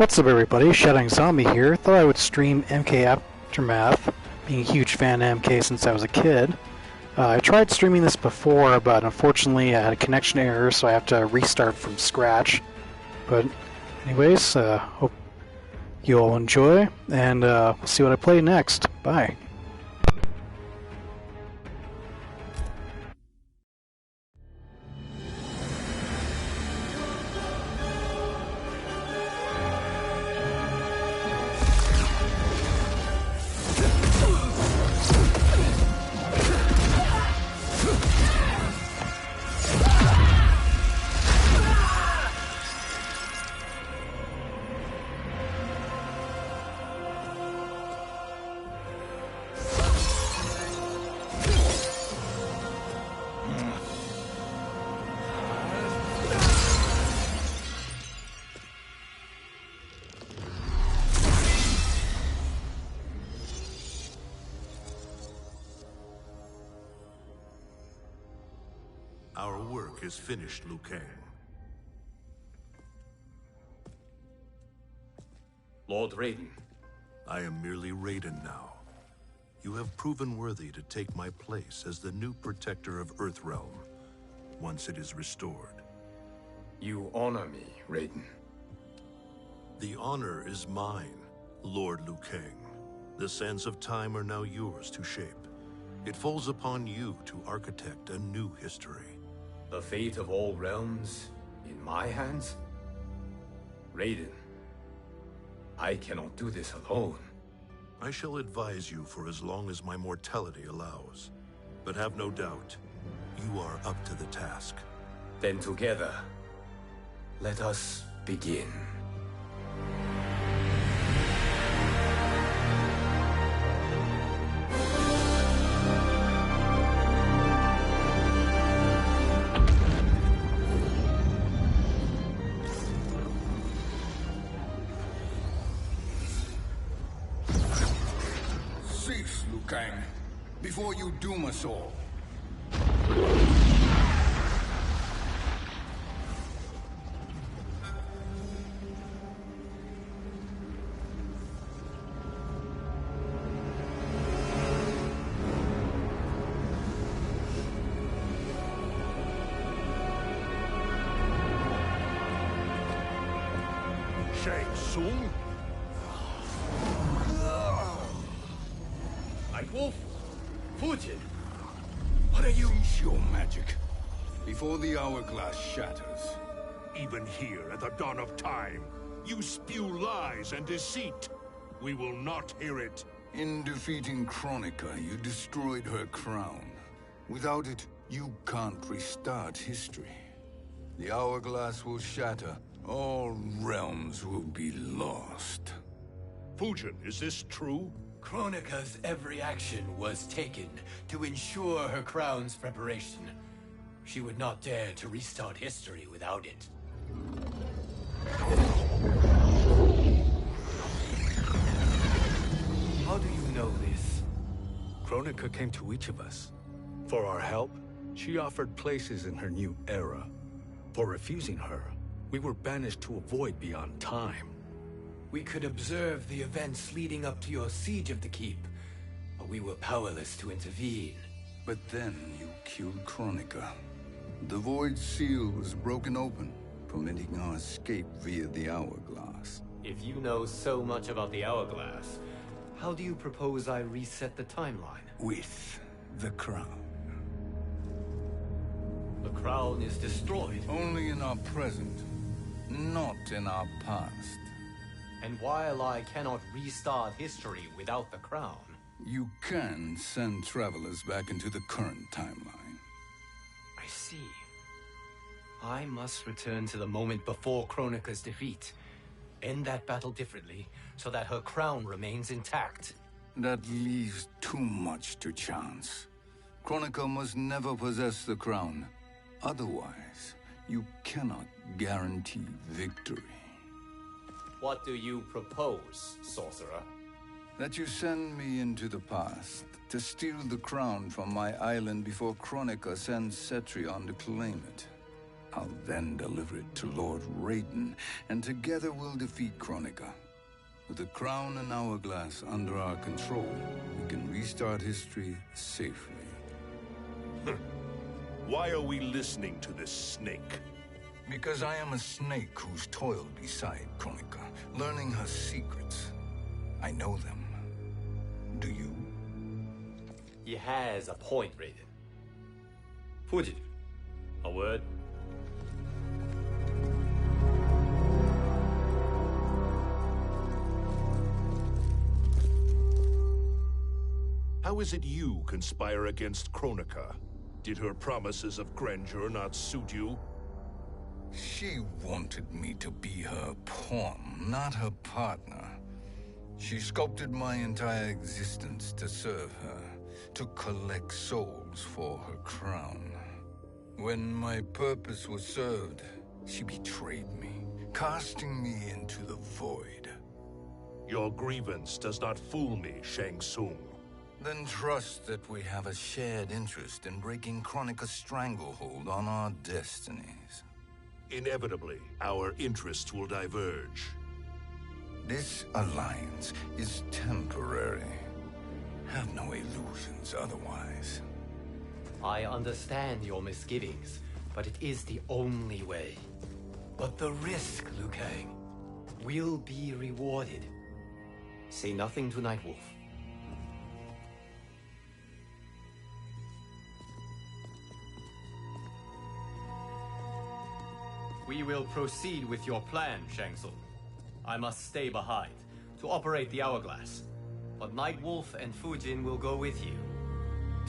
What's up everybody, Shouting Zombie here. Thought I would stream MK Aftermath, being a huge fan of MK since I was a kid. I tried streaming this before, but unfortunately I had a connection error, so I have to restart from scratch. But anyways, hope you all enjoy, and we'll see what I play next. Bye. Our work is finished, Liu Kang. Lord Raiden. I am merely Raiden now. You have proven worthy to take my place as the new protector of Earthrealm, once it is restored. You honor me, Raiden. The honor is mine, Lord Liu Kang. The sands of time are now yours to shape. It falls upon you to architect a new history. The fate of all realms in my hands? Raiden, I cannot do this alone. I shall advise you for as long as my mortality allows. But have no doubt, you are up to the task. Then together, let us begin. Cease, Liu Kang, before you doom us all. Shang Tsung? Wolf, Fujin, what are you? Cease your magic, before the hourglass shatters. Even here at the dawn of time, you spew lies and deceit. We will not hear it. In defeating Kronika, you destroyed her crown. Without it, you can't restart history. The hourglass will shatter. All realms will be lost. Fujin, is this true? Kronika's every action was taken to ensure her crown's preparation. She would not dare to restart history without it. How do you know this? Kronika came to each of us. For our help, she offered places in her new era. For refusing her, we were banished to a void beyond time. We could observe the events leading up to your siege of the keep, but we were powerless to intervene. But then you killed Kronika. The Void Seal was broken open, permitting our escape via the hourglass. If you know so much about the hourglass, how do you propose I reset the timeline? With the crown. The crown is destroyed. Only in our present, not in our past. And while I cannot restart history without the crown... You can send travelers back into the current timeline. I see. I must return to the moment before Kronika's defeat. End that battle differently, so that her crown remains intact. That leaves too much to chance. Kronika must never possess the crown. Otherwise, you cannot guarantee victory. What do you propose, sorcerer? That you send me into the past to steal the crown from my island before Kronika sends Cetrion to claim it. I'll then deliver it to Lord Raiden, and together we'll defeat Kronika. With the crown and hourglass under our control, we can restart history safely. Why are we listening to this snake? Because I am a snake who's toiled beside Kronika, learning her secrets. I know them. Do you? He has a point, Raiden. Fujin, a word? How is it you conspire against Kronika? Did her promises of grandeur not suit you? She wanted me to be her pawn, not her partner. She sculpted my entire existence to serve her, to collect souls for her crown. When my purpose was served, she betrayed me, casting me into the void. Your grievance does not fool me, Shang Tsung. Then trust that we have a shared interest in breaking Kronika's stranglehold on our destinies. Inevitably, our interests will diverge. This alliance is temporary. Have no illusions otherwise. I understand your misgivings, but it is the only way. But the risk, Liu Kang, will be rewarded. Say nothing to Nightwolf. We will proceed with your plan, Shang Tsung. I must stay behind to operate the hourglass. But Nightwolf and Fujin will go with you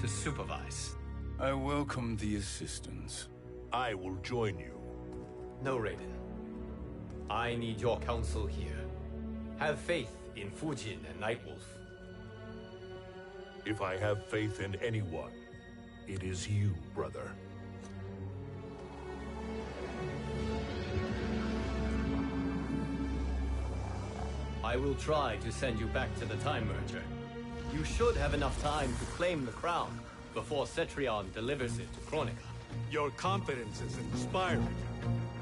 to supervise. I welcome the assistance. I will join you. No, Raiden. I need your counsel here. Have faith in Fujin and Nightwolf. If I have faith in anyone, it is you, brother. I will try to send you back to the Time Merger. You should have enough time to claim the crown before Cetrion delivers it to Kronika. Your confidence is inspiring.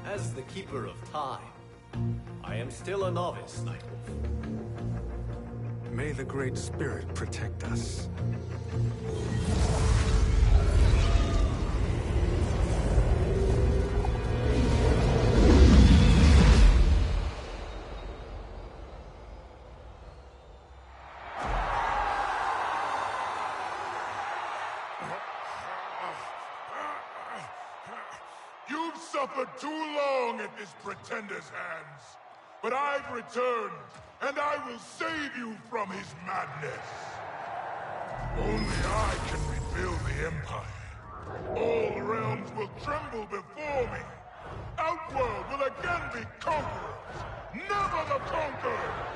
As the Keeper of Time, I am still a novice, Nightwolf. May the Great Spirit protect us. You've suffered too long at this pretender's hands. But I've returned, and I will save you from his madness. Only I can rebuild the Empire. All realms will tremble before me. Outworld will again be conquerors, never the conquered!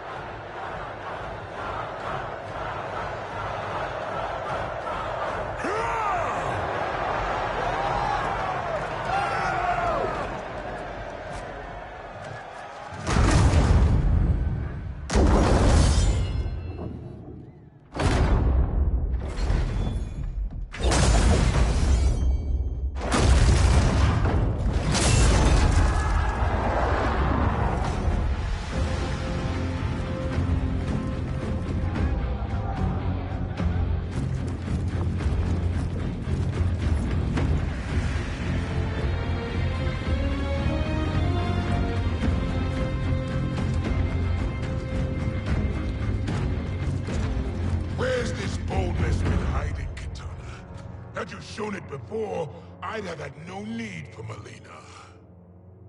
Had you shown it before, I'd have had no need for Melina.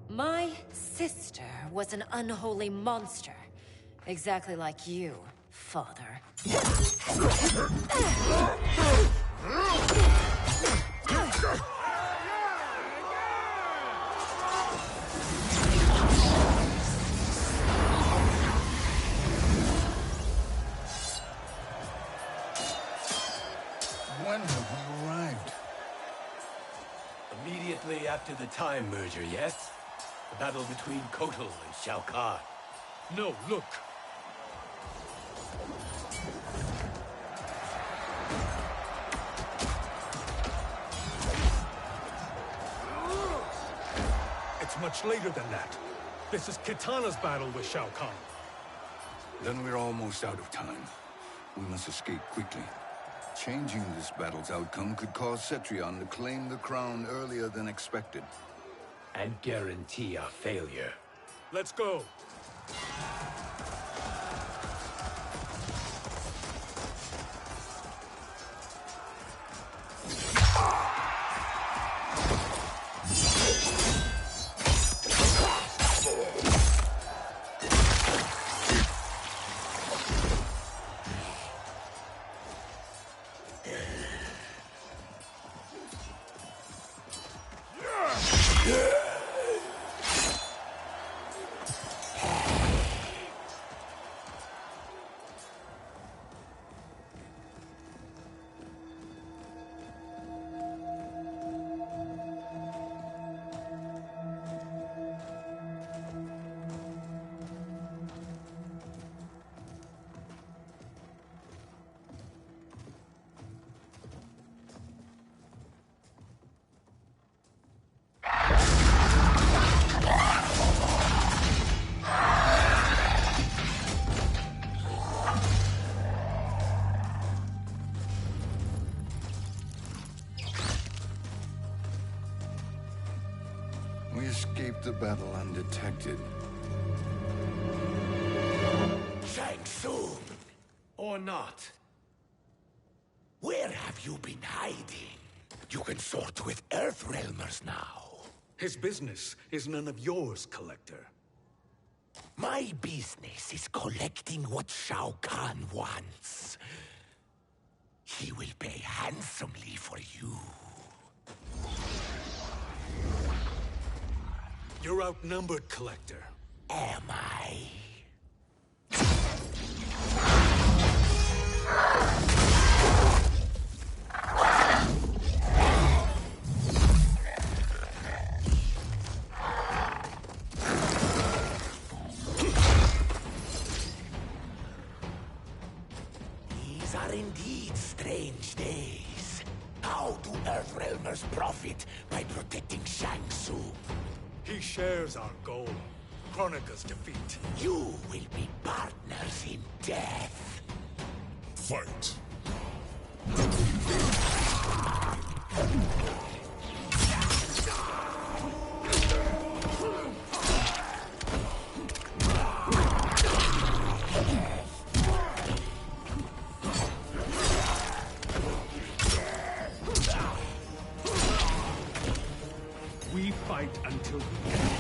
My sister was an unholy monster. Exactly like you, father. When have we arrived? Immediately after the Time Merger, yes? The battle between Kotal and Shao Kahn. No, look. It's much later than that. This is Kitana's battle with Shao Kahn. Then we're almost out of time. We must escape quickly. Changing this battle's outcome could cause Cetrion to claim the crown earlier than expected. And guarantee our failure. Let's go. We escaped the battle undetected. Shang Tsung, Or not. where have you been hiding? You can sort with Earthrealmers now. His business is none of yours, Collector. My business is collecting what Shao Kahn wants. He will pay handsomely for you. You're outnumbered, Collector. Am I? These are indeed strange days. How do Earthrealmers profit by protecting Shang Tsung? He shares our goal. Kronika's defeat. You will be partners in death. Fight. We fight until the end.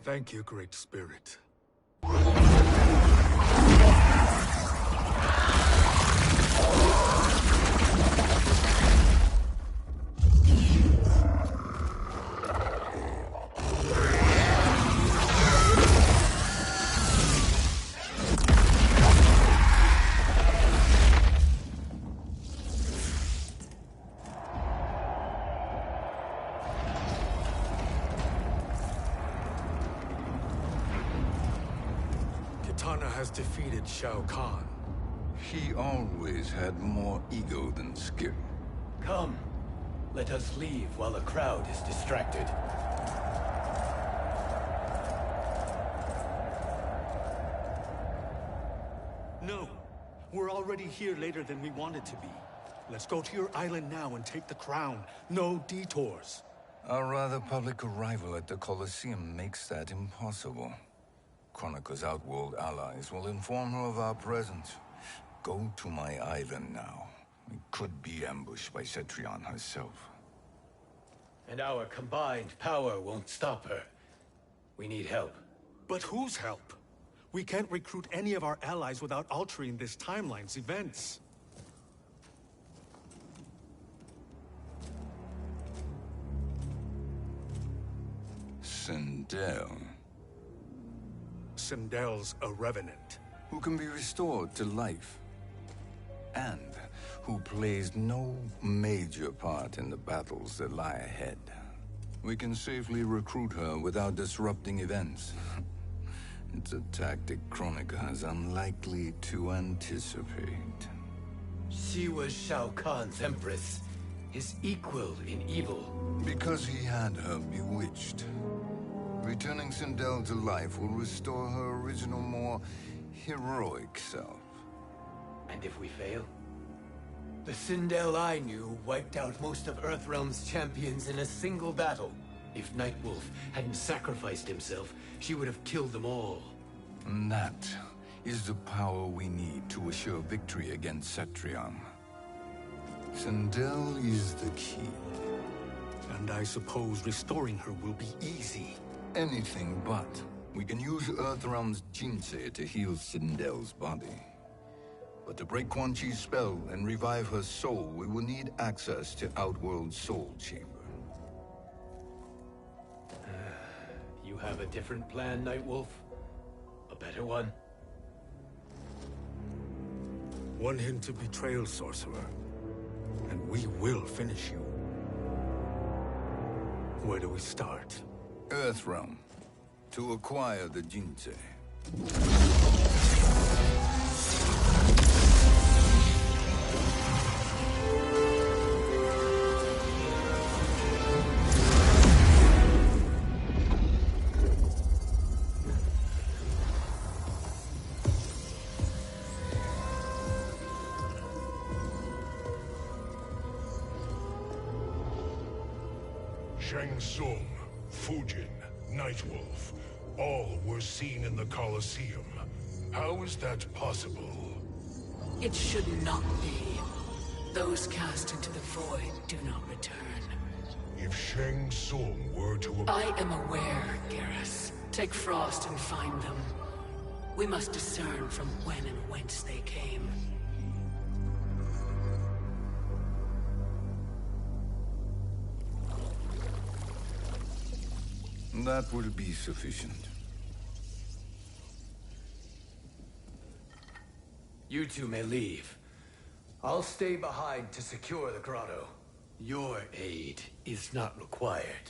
Thank you, Great Spirit. Kitana has defeated Shao Kahn. He always had more ego than skill. Come. Let us leave while the crowd is distracted. No. We're already here later than we wanted to be. Let's go to your island now and take the crown. No detours. Our rather public arrival at the Colosseum makes that impossible. Kronika's outworld allies will inform her of our presence. Go to my island now. We could be ambushed by Cetrion herself. And our combined power won't stop her. We need help. But whose help? We can't recruit any of our allies without altering this timeline's events. Sindel. Sindel's a revenant. Who can be restored to life. And who plays no major part in the battles that lie ahead. We can safely recruit her without disrupting events. It's a tactic Kronika is unlikely to anticipate. She was Shao Kahn's empress, his equal in evil. Because he had her bewitched. Returning Sindel to life will restore her original, more heroic self. And if we fail? The Sindel I knew wiped out most of Earthrealm's champions in a single battle. If Nightwolf hadn't sacrificed himself, she would have killed them all. And that is the power we need to assure victory against Cetrion. Sindel is the key. And I suppose restoring her will be easy. Anything but. We can use Earthrealm's Jinsei to heal Sindel's body. But to break Quan Chi's spell and revive her soul, we will need access to Outworld's Soul Chamber. You have a different plan, Nightwolf? A better one? One hint of betrayal, sorcerer, and we will finish you. Where do we start? Earthrealm. To acquire the Jinsei. Shang Tsung, Fujin, Nightwolf, all were seen in the Colosseum. How is that possible? It should not be. Those cast into the void do not return. If Shang Tsung were to... I am aware, Garrus. Take Frost and find them. We must discern from when and whence they came. That will be sufficient. You two may leave. I'll stay behind to secure the grotto. Your aid is not required.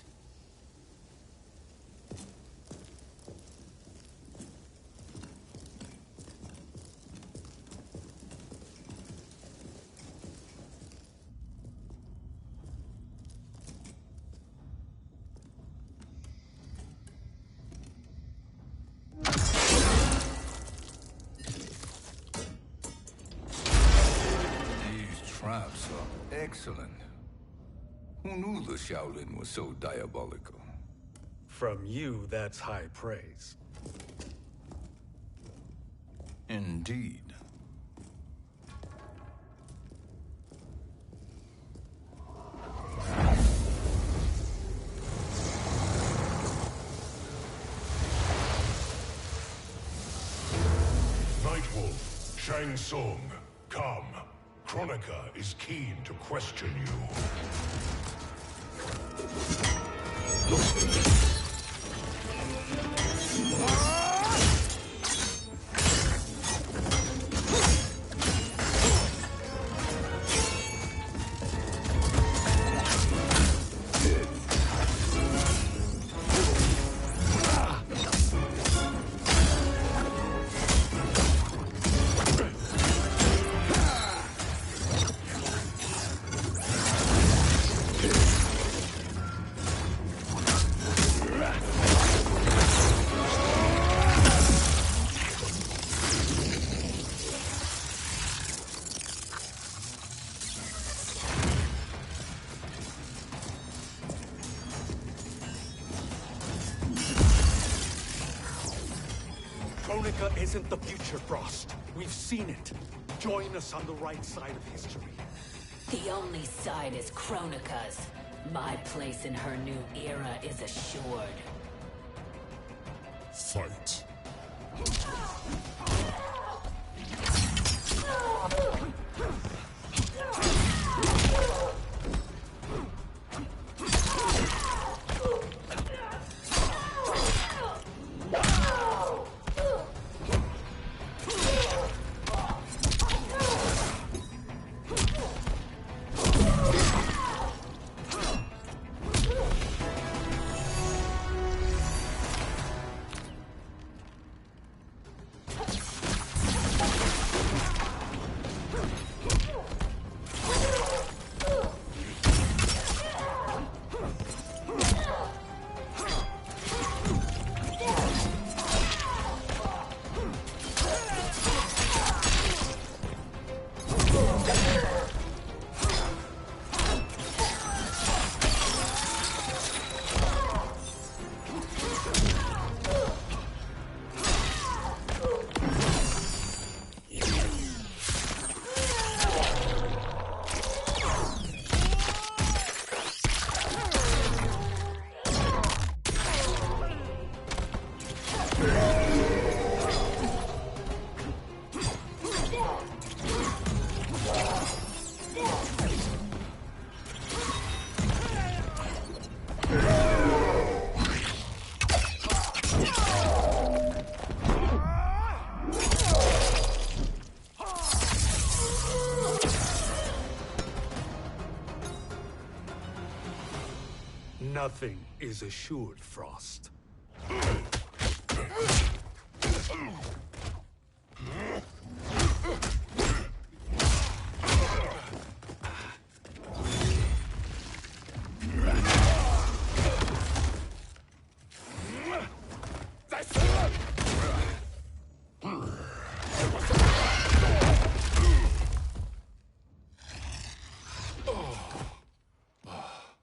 Traps are excellent. Who knew the Shaolin was so diabolical? From you, that's high praise. Indeed. Nightwolf, Shang Tsung, come. Kronika is keen to question you. Kronika isn't the future, Frost. We've seen it. Join us on the right side of history. The only side is Kronika's. My place in her new era is assured. Fight. Nothing is assured, Frost.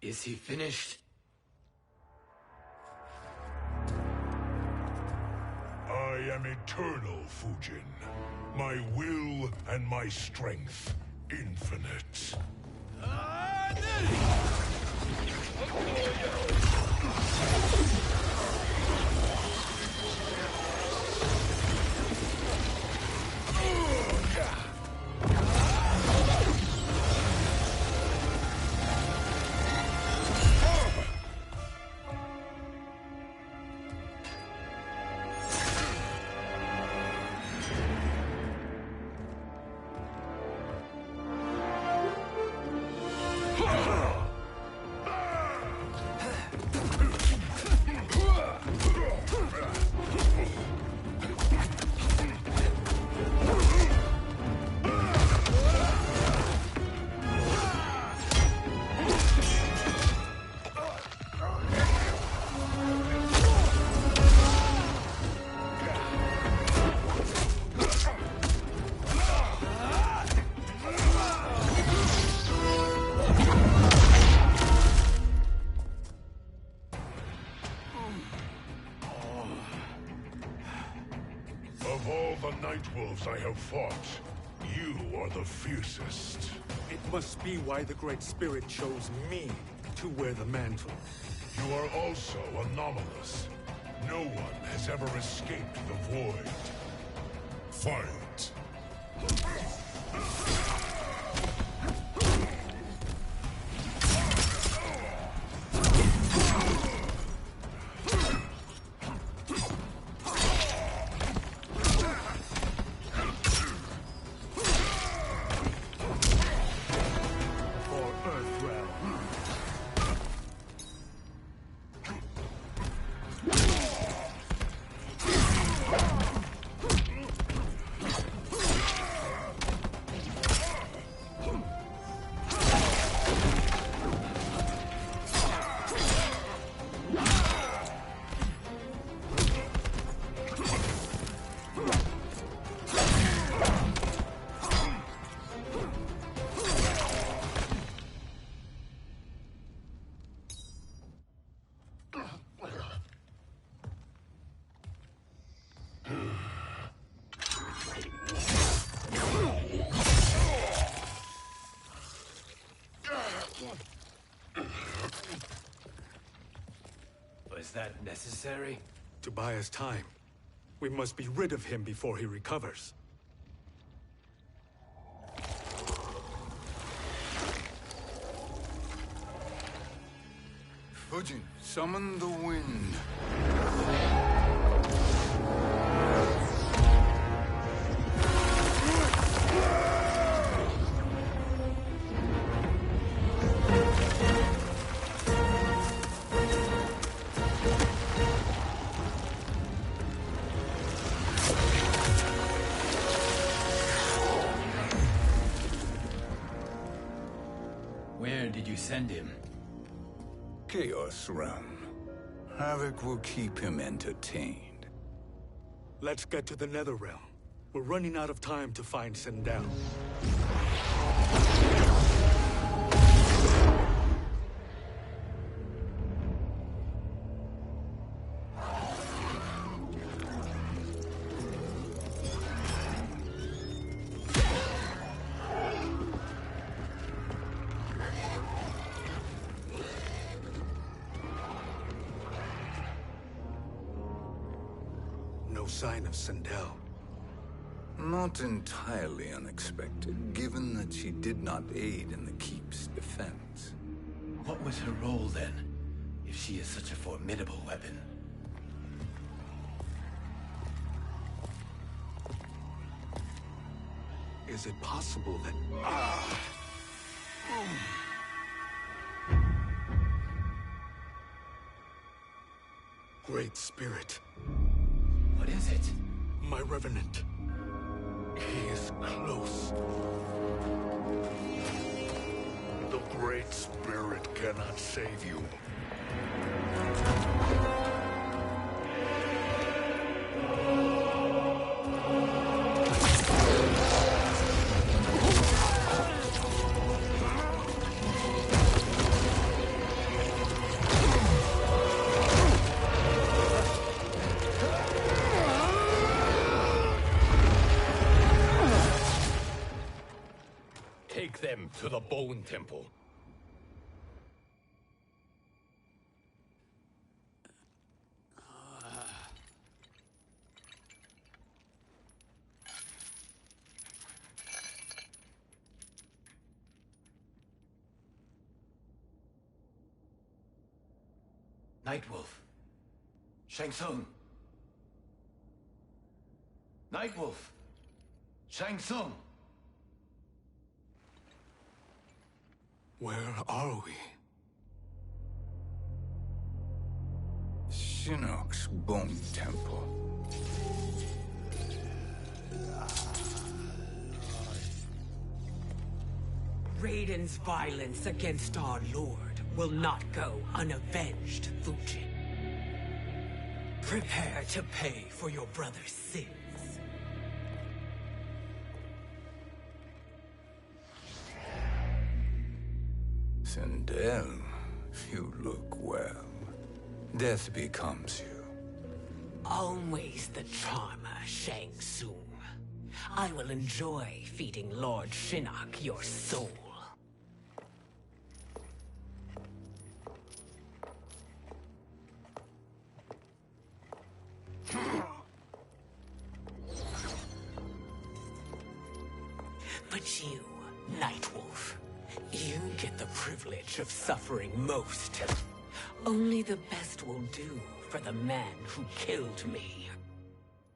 Is he finished? I am eternal, Fujin. My will and my strength, infinite. Of all the Nightwolves I have fought, you are the fiercest. It must be why the Great Spirit chose me to wear the mantle. You are also anomalous. No one has ever escaped the void. Fight! Was that necessary? To buy us time. We must be rid of him before he recovers. Fujin, summon the wind. Where did you send him? Chaos Realm. Havoc will keep him entertained. Let's get to the Netherrealm. We're running out of time to find Sindel. No sign of Sindel. Not entirely unexpected, given that she did not aid in the Keep's defense. What was her role then, if she is such a formidable weapon? Is it possible that... Great Spirit. What is it? My Revenant. He is close. The Great Spirit cannot save you. Take them to the Bone Temple. Nightwolf. Shang Tsung. Nightwolf. Shang Tsung. Where are we? Shinnok's Bone Temple. Raiden's violence against our Lord will not go unavenged, Fujin. Prepare to pay for your brother's sins. Sindel, you look well. Death becomes you. Always the charmer, Shang Tsung. I will enjoy feeding Lord Shinnok your soul. But you, Nightwolf, you get the privilege of suffering most. Only the best will do for the man who killed me.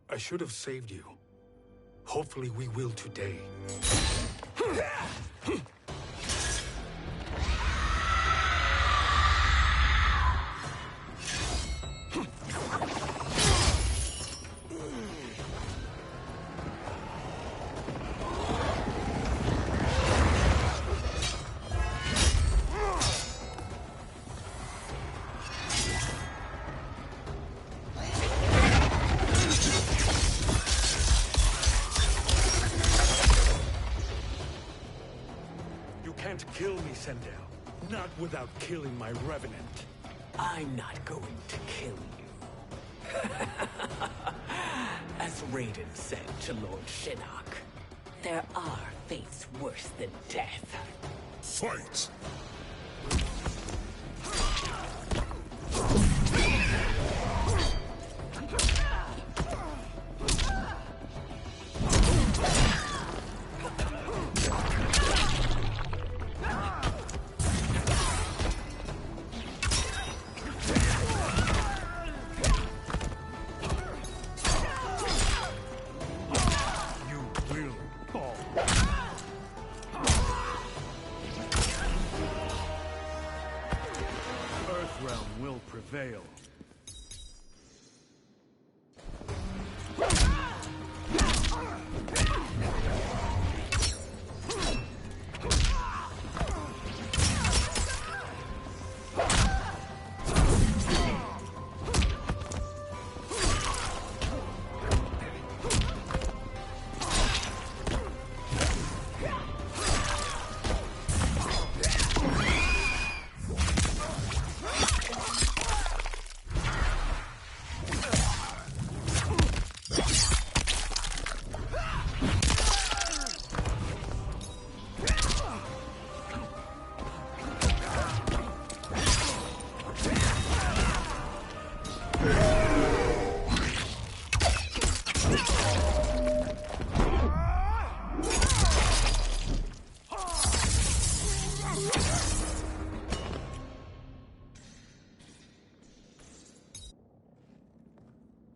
I should have saved you. Hopefully we will today. Kill me, Sindel. Not without killing my Revenant. I'm not going to kill you. As Raiden said to Lord Shinnok, there are fates worse than death. Fight! Prevail.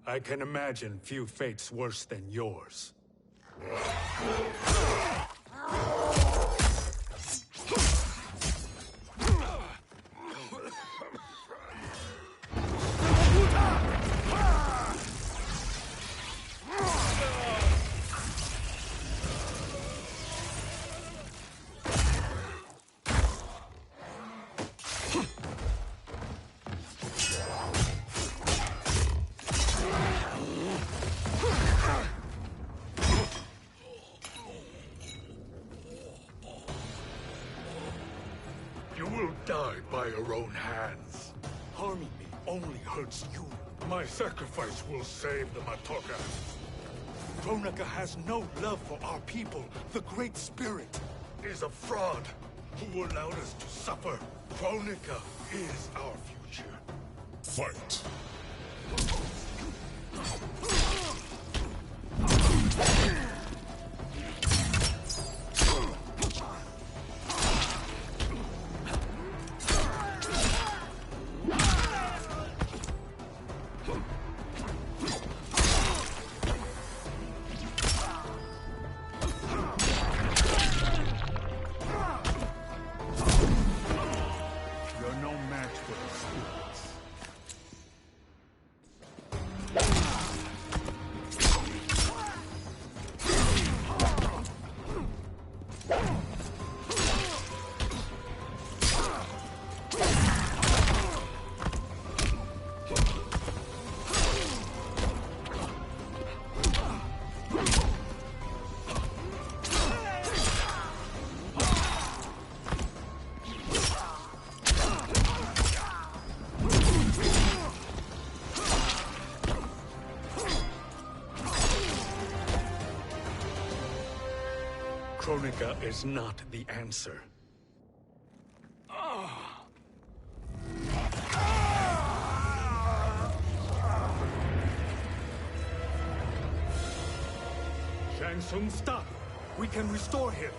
I can imagine few fates worse than yours. by your own hands. Harming me only hurts you. My sacrifice will save the Matoka. Kronika has no love for our people. The Great Spirit Is a fraud who allowed us to suffer. Kronika is our future. Fight. You're no match for the spirits. Kronika is not the answer. Shang Tsung, stop! We can restore him.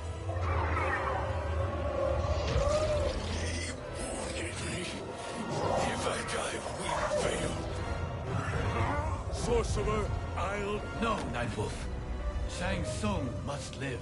If I die, we fail. Sorcerer, I'll... No, Nightwolf. Shang Tsung must live.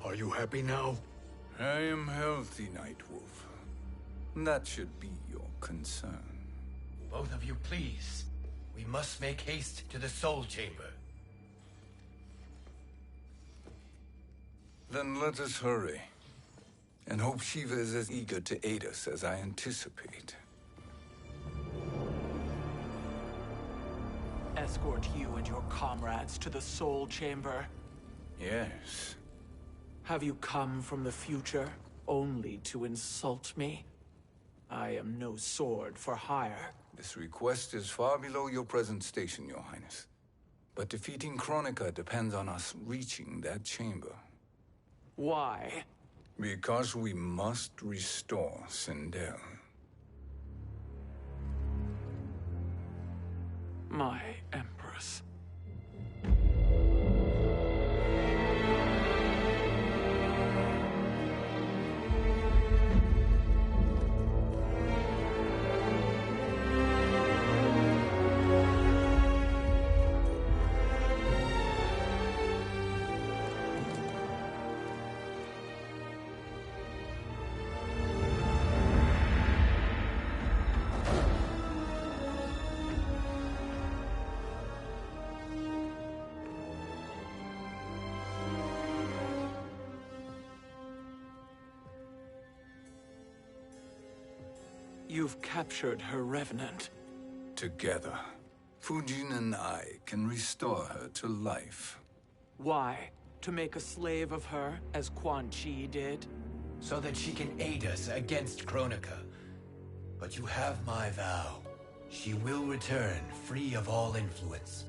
Are you happy now? I am healthy, Nightwolf. That should be your concern. Both of you, please. We must make haste to the Soul Chamber. Then let us hurry. And hope Shiva is as eager to aid us as I anticipate. Escort you and your comrades to the Soul Chamber. Yes. Have you come from the future only to insult me? I am no sword for hire. This request is far below your present station, Your Highness. But defeating Kronika depends on us reaching that chamber. Why? Because we must restore Sindel. My Empress. You've captured her revenant. Together, Fujin and I can restore her to life. Why? To make a slave of her, as Quan Chi did? So that she can aid us against Kronika. But you have my vow. She will return free of all influence.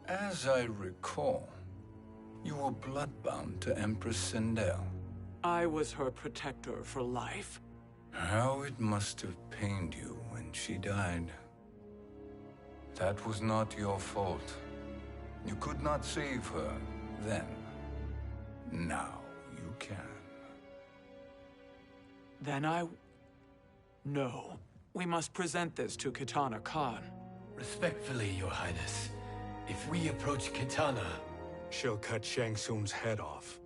As I recall, you were bloodbound to Empress Sindel. I was her protector for life. How it must have pained you when she died. That was not your fault. You could not save her then. Now you can. Then No. We must present this to Kitana Khan. Respectfully, Your Highness, if we approach Kitana... She'll cut Shang Tsung's head off.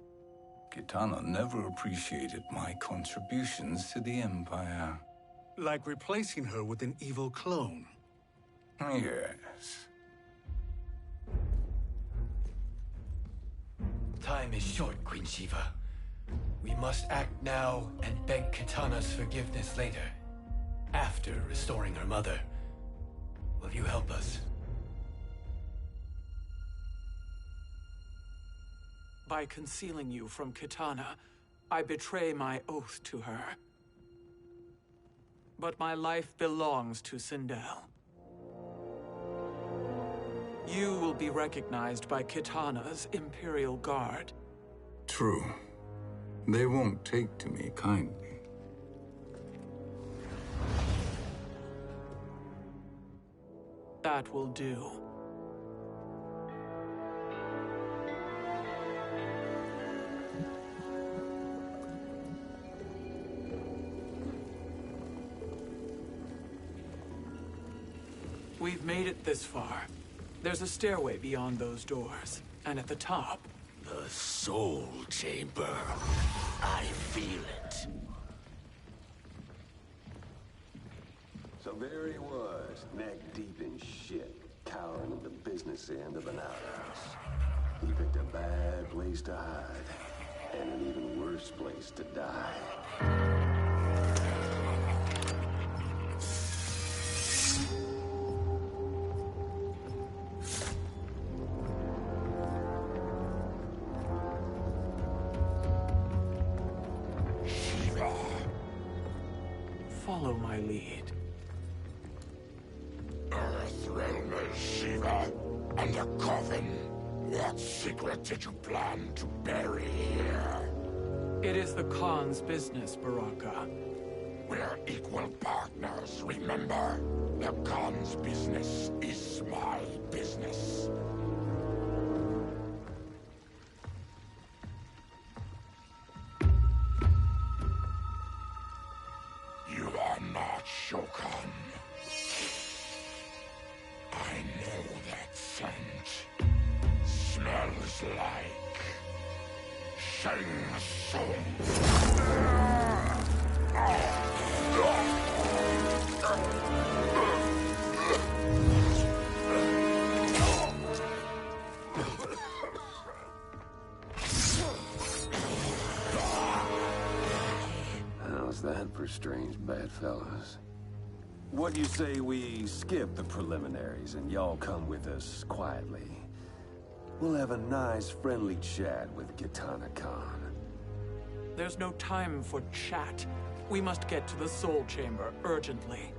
Kitana never appreciated my contributions to the Empire. Like replacing her with an evil clone. Yes. Time is short, Queen Shiva. We must act now and beg Kitana's forgiveness later. After restoring her mother. Will you help us? By concealing you from Kitana, I betray my oath to her. But my life belongs to Sindel. You will be recognized by Kitana's Imperial Guard. True. They won't take to me kindly. That will do. We've made it this far. There's a stairway beyond those doors, and at the top... The Soul Chamber. I feel it. So there he was, neck deep in shit, cowering at the business end of an outhouse. He picked a bad place to hide, and an even worse place to die. Follow my lead. Earthrealm Shiva, and a coffin. What secret did you plan to bury here? It is the Khan's business, Baraka. We're equal partners, remember? The Khan's business is my business. You are not Shokan. I know that scent. Smells like Shang Tsung. How's that for strange bedfellows? What do you say we skip the preliminaries and y'all come with us quietly? We'll have a nice, friendly chat with Kitana Khan. There's no time for chat. We must get to the Soul Chamber urgently.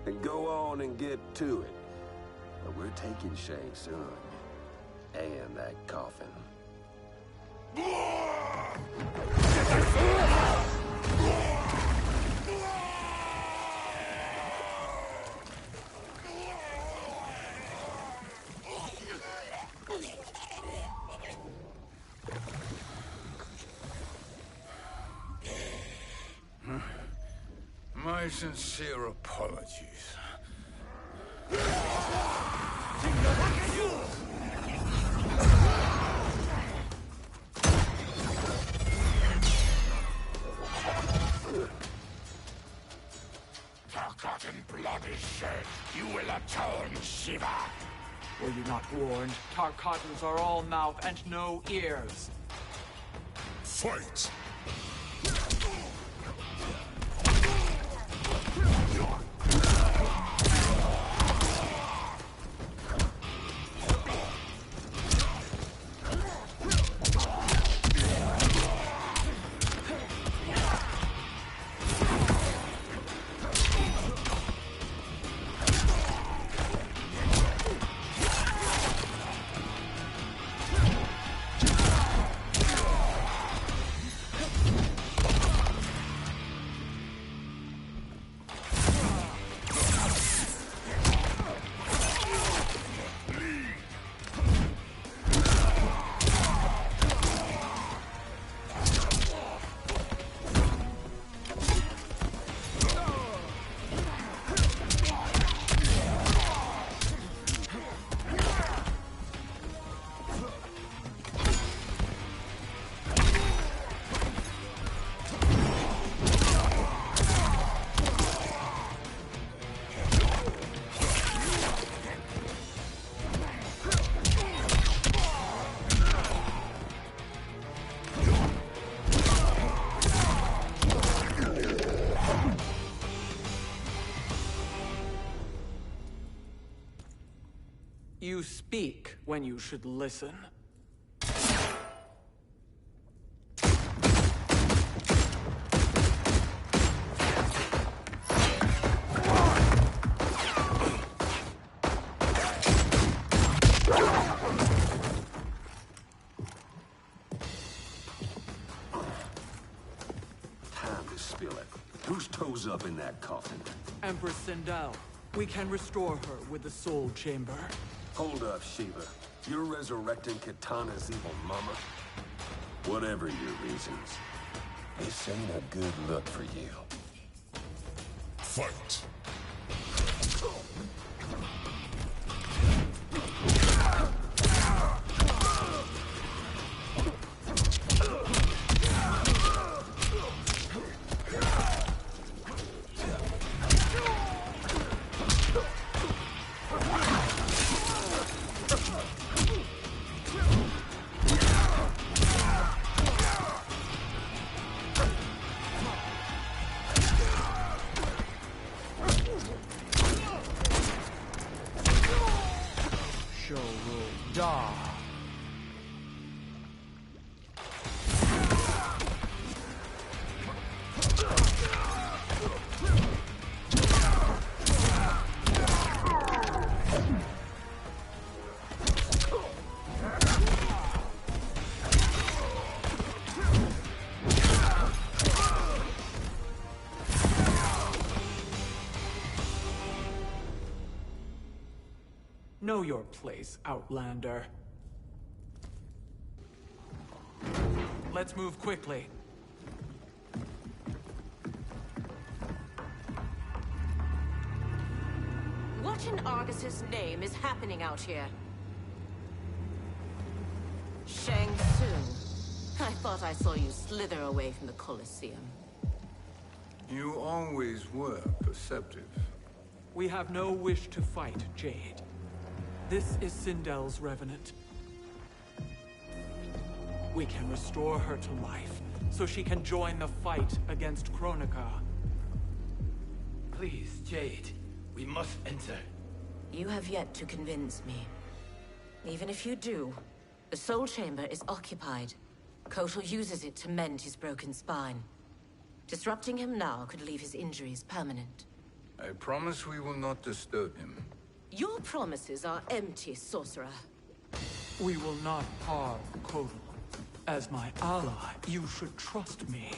Then go on and get to it. But we're taking Shang Tsung. And that coffin. My sincere apologies. Forgotten blood is shed. You will atone, Shiva. Were you not warned? Tarkatans are all mouth and no ears. Fight! You speak when you should listen. Time to spill it. Whose toes up in that coffin? Empress Sindel. We can restore her with the Soul Chamber. Hold up, Shiva. You're resurrecting Kitana's evil mama? Whatever your reasons, this ain't a good look for you. Fight! Know your place, Outlander. Let's move quickly. What in Argus's name is happening out here? Shang Tsung. I thought I saw you slither away from the Colosseum. You always were perceptive. We have no wish to fight, Jade. This is Sindel's Revenant. We can restore her to life, so she can join the fight against Kronika. Please, Jade. We must enter. You have yet to convince me. Even if you do, the Soul Chamber is occupied. Kotal uses it to mend his broken spine. Disrupting him now could leave his injuries permanent. I promise we will not disturb him. Your promises are empty, sorcerer. We will not harm Kotal. As my ally, you should trust me.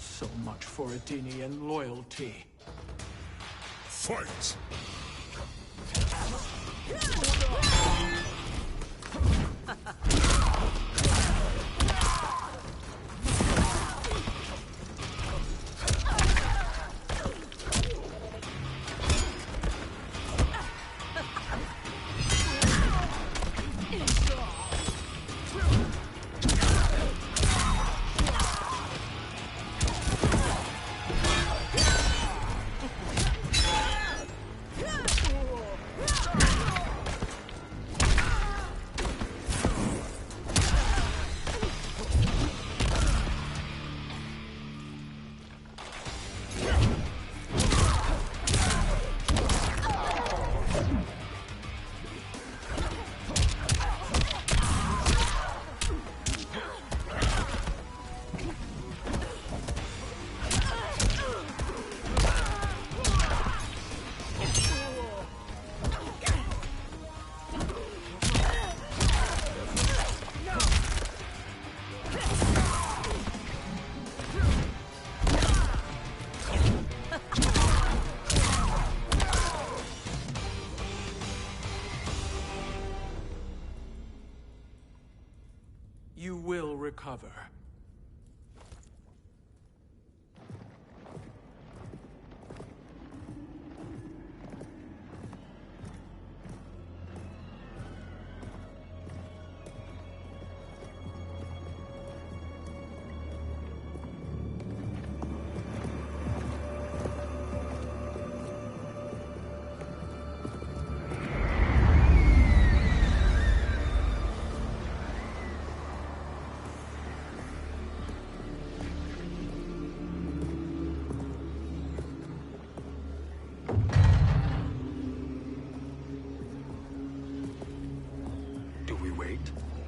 So much for Adenian loyalty. Fight!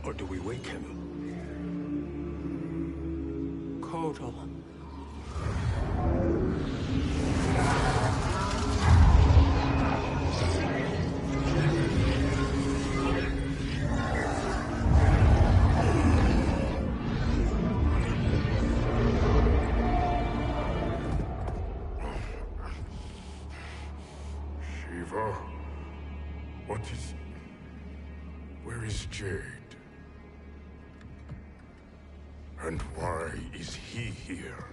Or do we wake him? Kotal. Shiva? What is... Where is Jade? And why is he here?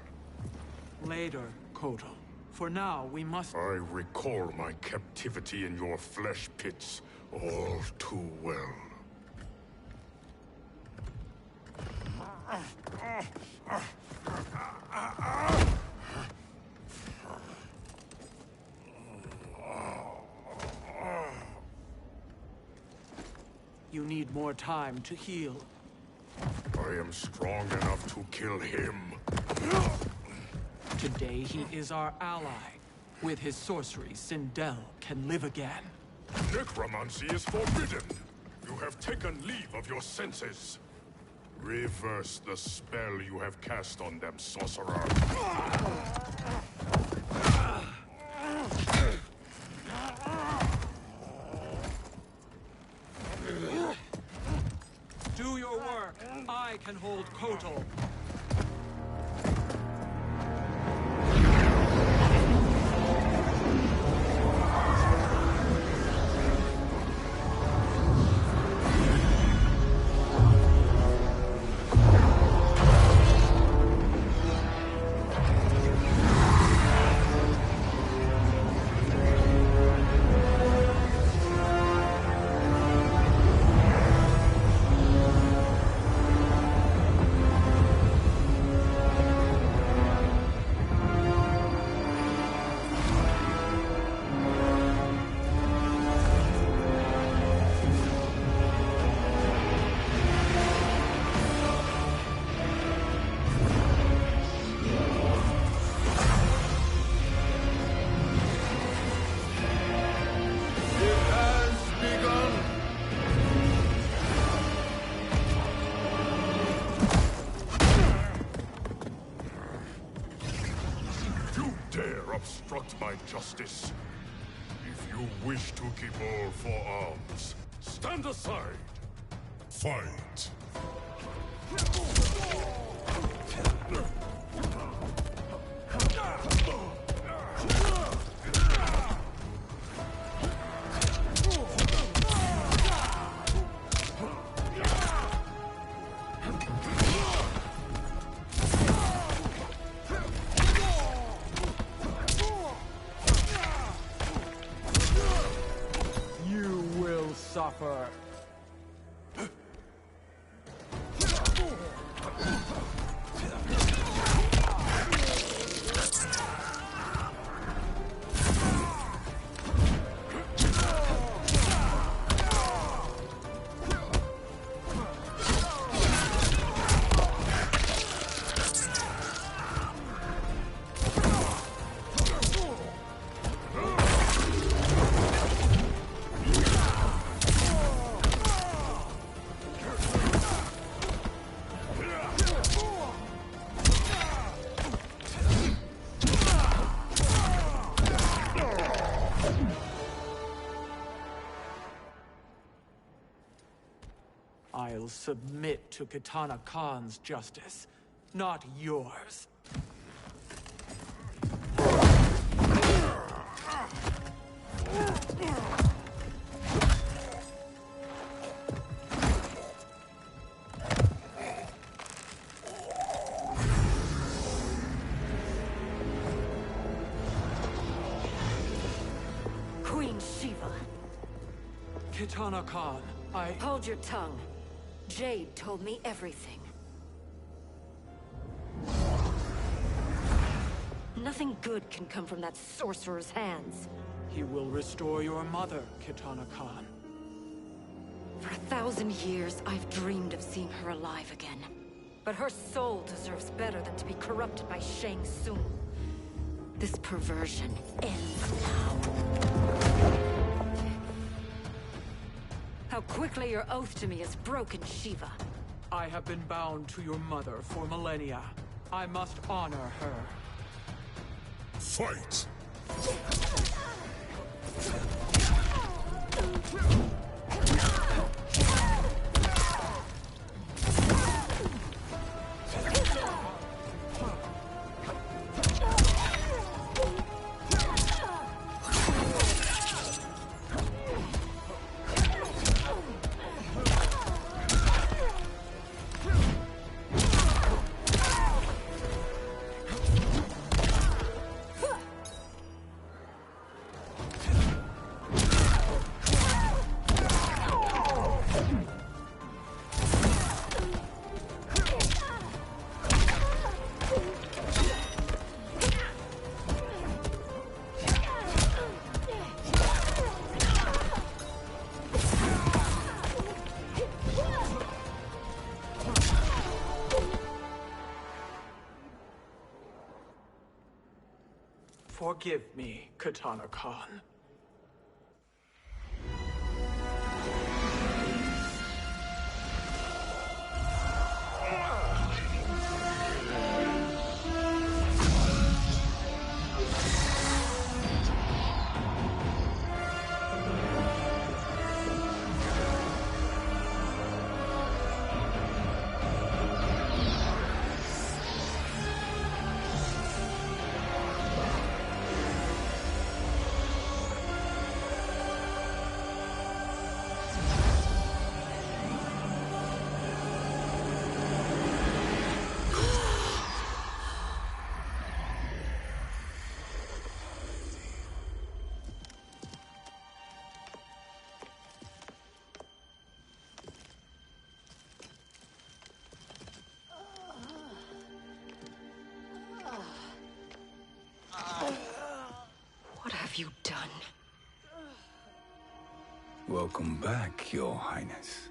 Later, Kotal. For now, we must... I recall my captivity in your flesh pits all too well. You need more time to heal. I am strong enough to kill him. Today, he is our ally. With his sorcery, Sindel can live again. Necromancy is forbidden. You have taken leave of your senses. Reverse the spell you have cast on them, sorcerer. Do your work. I can hold Kotal. Obstruct my justice. If you wish to keep all four arms, stand aside. Fight. Suffer. I'll submit to Kitana Khan's justice, not yours. Queen Shiva. Kitana Khan, Hold your tongue. Jade told me everything. Nothing good can come from that sorcerer's hands. He will restore your mother, Kitana Khan. For 1,000 years, I've dreamed of seeing her alive again. But her soul deserves better than to be corrupted by Shang Tsung. This perversion ends now. How Quickly, your oath to me is broken, Shiva. I have been bound to your mother for millennia. I must honor her. Fight! Forgive me, Katana Khan. What have you done? Welcome back, Your Highness.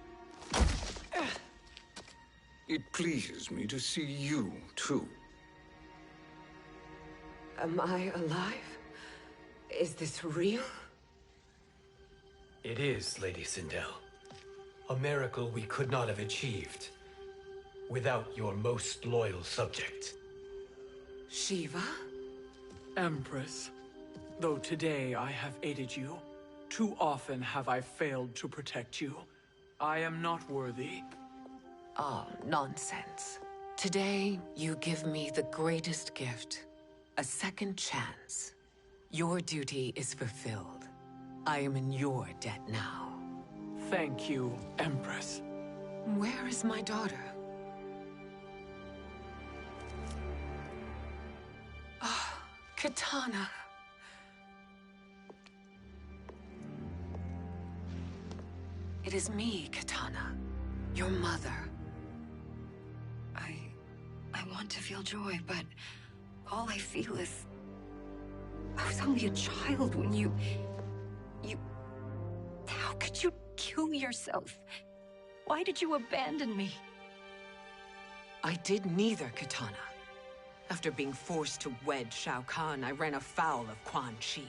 It pleases me to see you, too. Am I alive? Is this real? It is, Lady Sindel. A miracle we could not have achieved without your most loyal subject. Shiva? Empress, though today I have aided you, too often have I failed to protect you. I am not worthy. Oh, nonsense. Today, you give me the greatest gift. A second chance. Your duty is fulfilled. I am in your debt now. Thank you, Empress. Where is my daughter? Ah, Katana. It is me, Katana. Your mother. I want to feel joy, but all I feel is... I was only a child when you... How could you kill yourself? Why did you abandon me? I did neither, Katana. After being forced to wed Shao Kahn, I ran afoul of Quan Chi.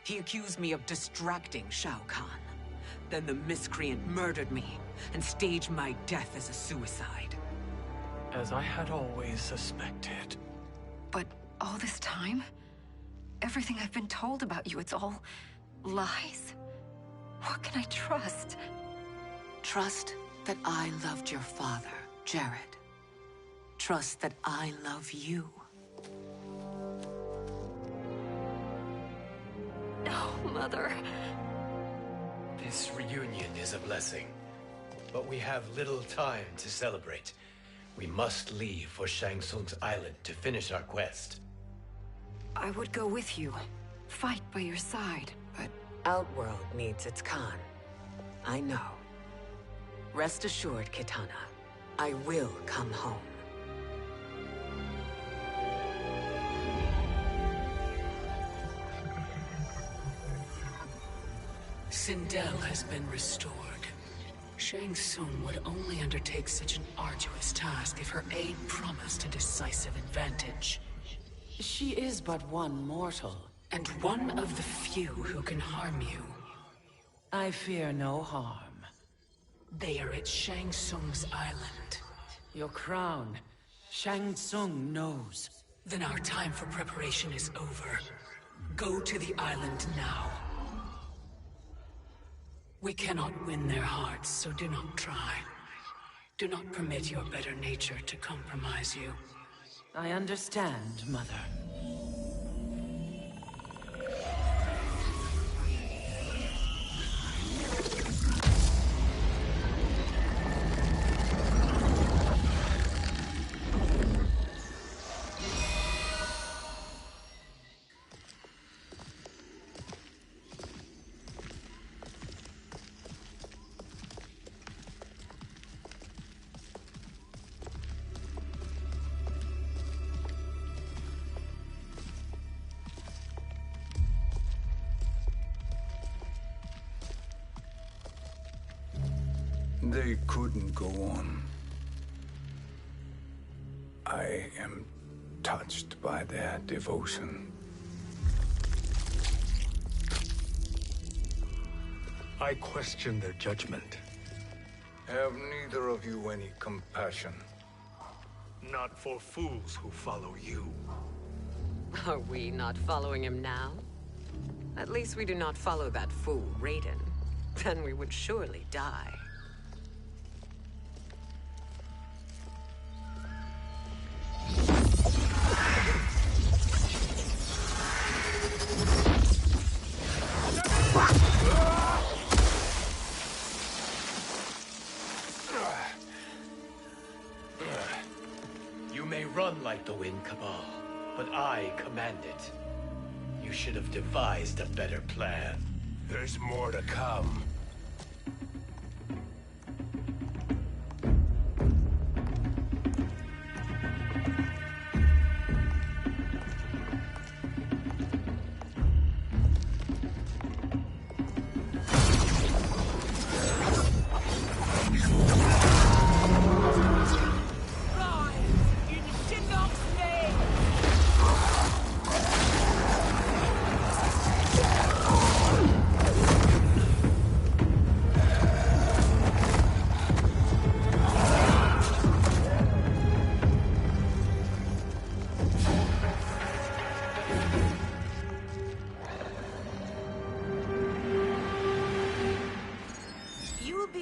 He accused me of distracting Shao Kahn. Then the miscreant murdered me and staged my death as a suicide. As I had always suspected. But all this time? Everything I've been told about you, it's all lies? What can I trust? Trust that I loved your father, Jared. Trust that I love you. No, Mother. This reunion is a blessing, but we have little time to celebrate. We must leave for Shang Tsung's island to finish our quest. I would go with you. Fight by your side, but... Outworld needs its Khan. I know. Rest assured, Kitana. I will come home. Sindel has been restored. Shang Tsung would only undertake such an arduous task if her aid promised a decisive advantage. She is but one mortal, and one of the few who can harm you. I fear no harm. They are at Shang Tsung's island. Your crown. Shang Tsung knows. Then our time for preparation is over. Go to the island now. We cannot win their hearts, so do not try. Do not permit your better nature to compromise you. I understand, Mother. They couldn't go on. I am touched by their devotion. I question their judgment. Have neither of you any compassion? Not for fools who follow you. Are we not following him now? At least we do not follow that fool, Raiden. Then we would surely die. You may run like the wind, Cabal, but I command it. You should have devised a better plan. There's more to come.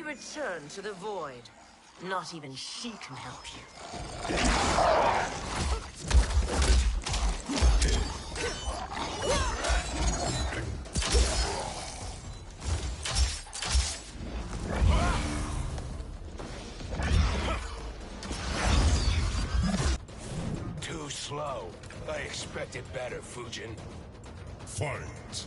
Return to the void. Not even she can help you. Too slow. I expected better, Fujin. Fight.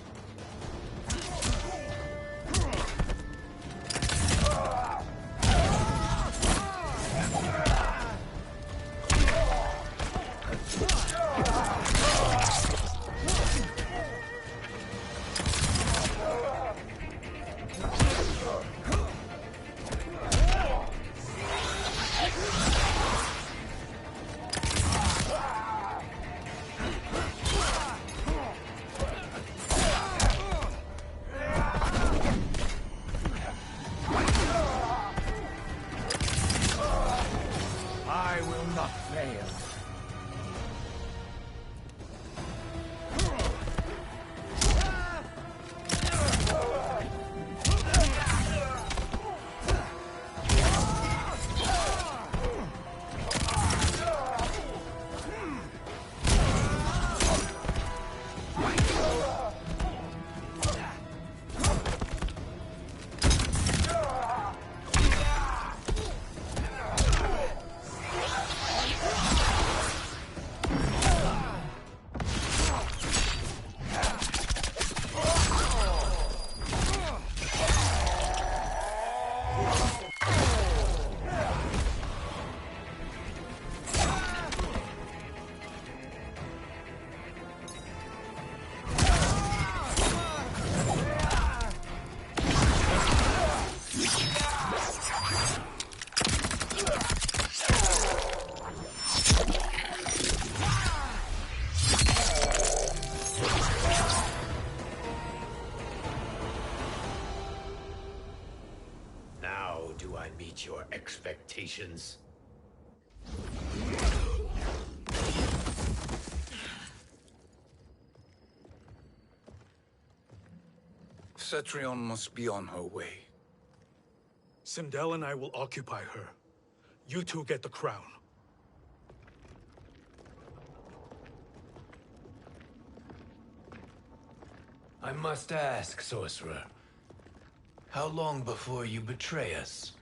meet your expectations. Cetrion must be on her way. Sindel and I will occupy her. You two get the crown. I must ask, sorcerer. How long before you betray us?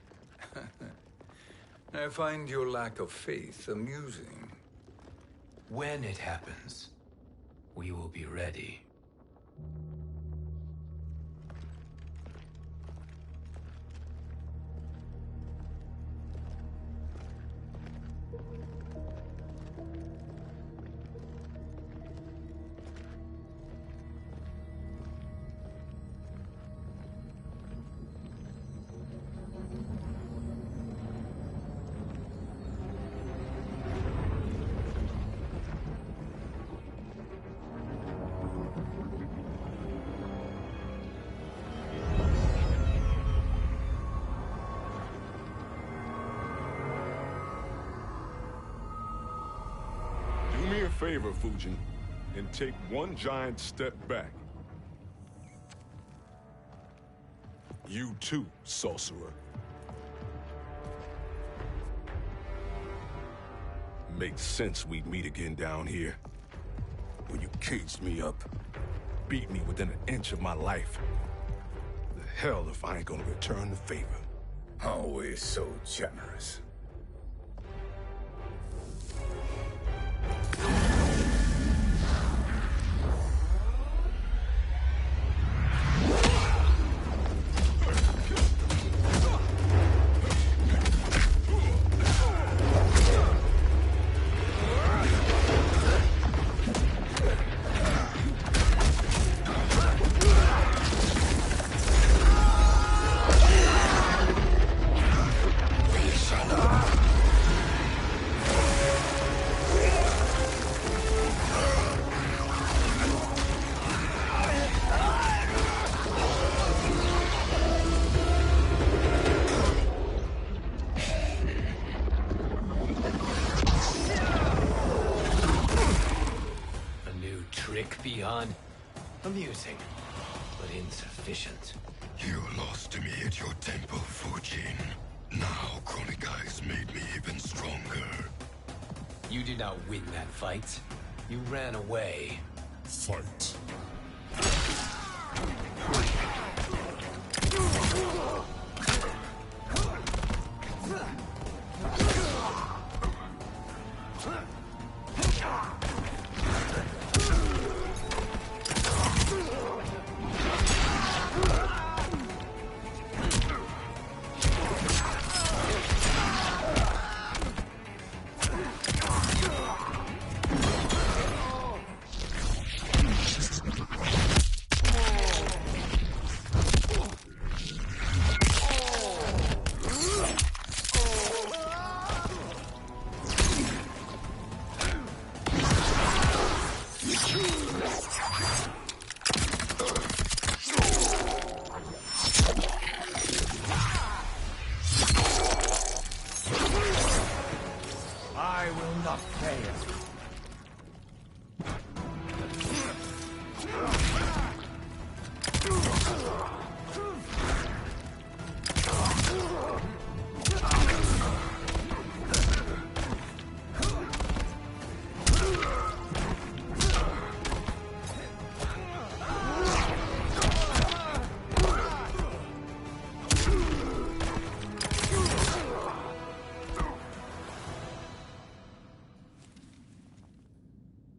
I find your lack of faith amusing. When it happens, we will be ready. Do me a favor, Fujin, and take one giant step back. You too, sorcerer. Makes sense we'd meet again down here. When you caged me up, beat me within an inch of my life. The hell if I ain't gonna return the favor. Always so generous. Beyond amusing, but insufficient. You lost to me at your temple, Fujin. Now Kronika has made me even stronger. You did not win that fight. You ran away. Fight. I will not fail.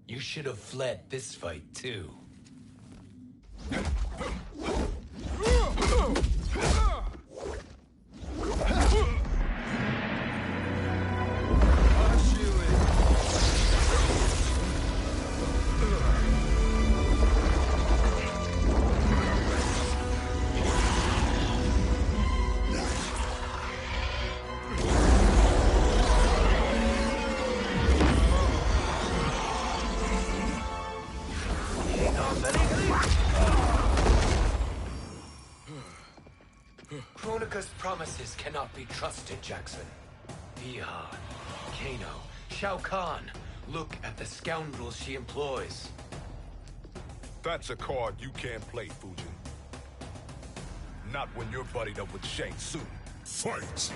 You should have fled this fight, too. Kronika's promises cannot be trusted, Jackson. Bihan, Kano, Shao Kahn. Look at the scoundrels she employs. That's a card you can't play, Fujin. Not when you're buddied up with Shang Tsung. Fight!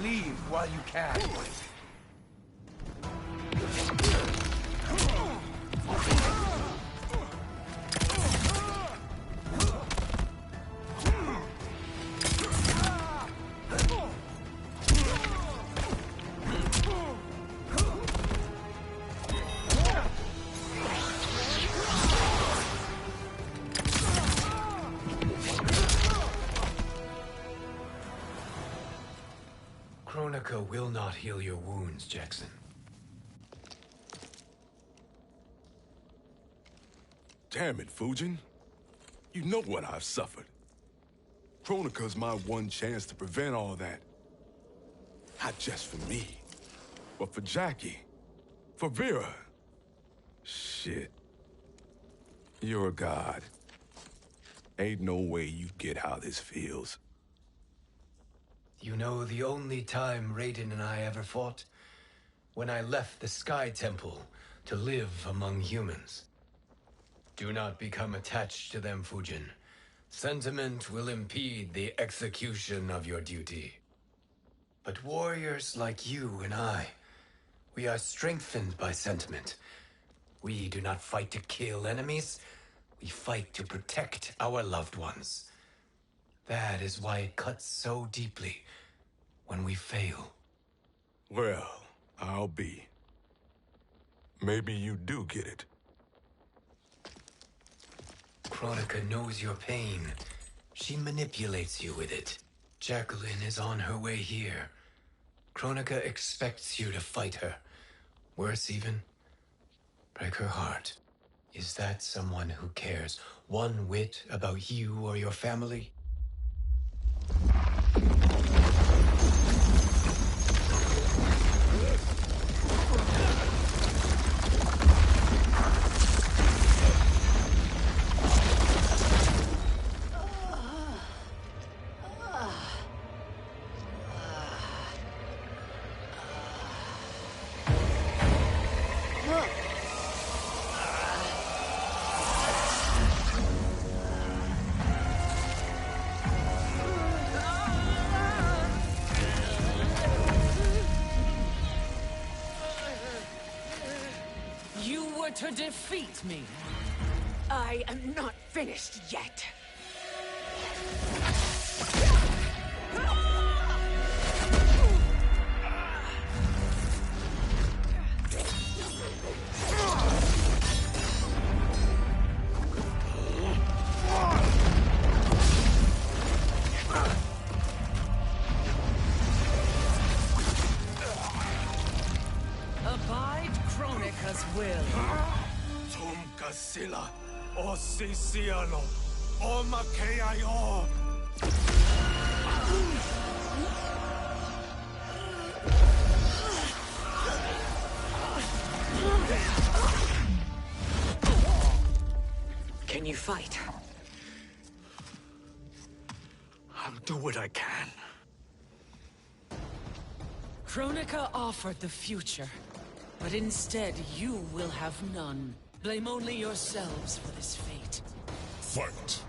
Leave while you can. Kronika will not heal your wounds, Jackson. Damn it, Fujin. You know what I've suffered. Kronika's my one chance to prevent all that. Not just for me, but for Jackie, for Vera. Shit. You're a god. Ain't no way you get how this feels. You know the only time Raiden and I ever fought? When I left the Sky Temple to live among humans. Do not become attached to them, Fujin. Sentiment will impede the execution of your duty. But warriors like you and I, we are strengthened by sentiment. We do not fight to kill enemies. We fight to protect our loved ones. That is why it cuts so deeply when we fail. Well, I'll be. Maybe you do get it. Kronika knows your pain. She manipulates you with it. Jacqueline is on her way here. Kronika expects you to fight her. Worse even, break her heart. Is that someone who cares one whit about you or your family? To defeat me. I am not finished yet. Abide Kronika's will. Sila, o Siciano, o Makeayo. Can you fight? I'll do what I can. Kronika offered the future, but instead you will have none. Blame only yourselves for this fate. Fight!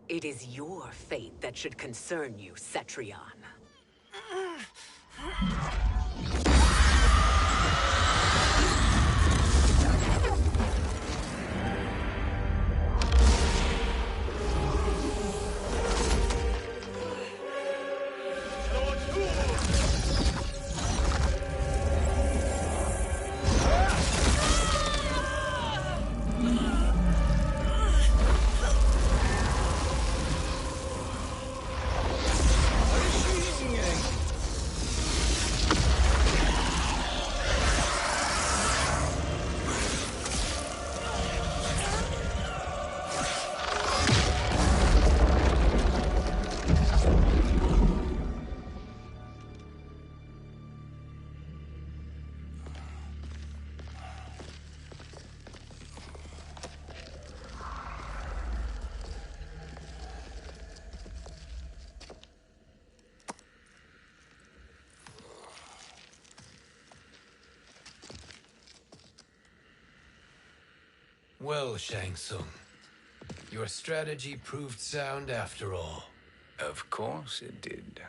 It is your fate that should concern you, Cetrion. Well, Shang Tsung, your strategy proved sound after all. Of course it did.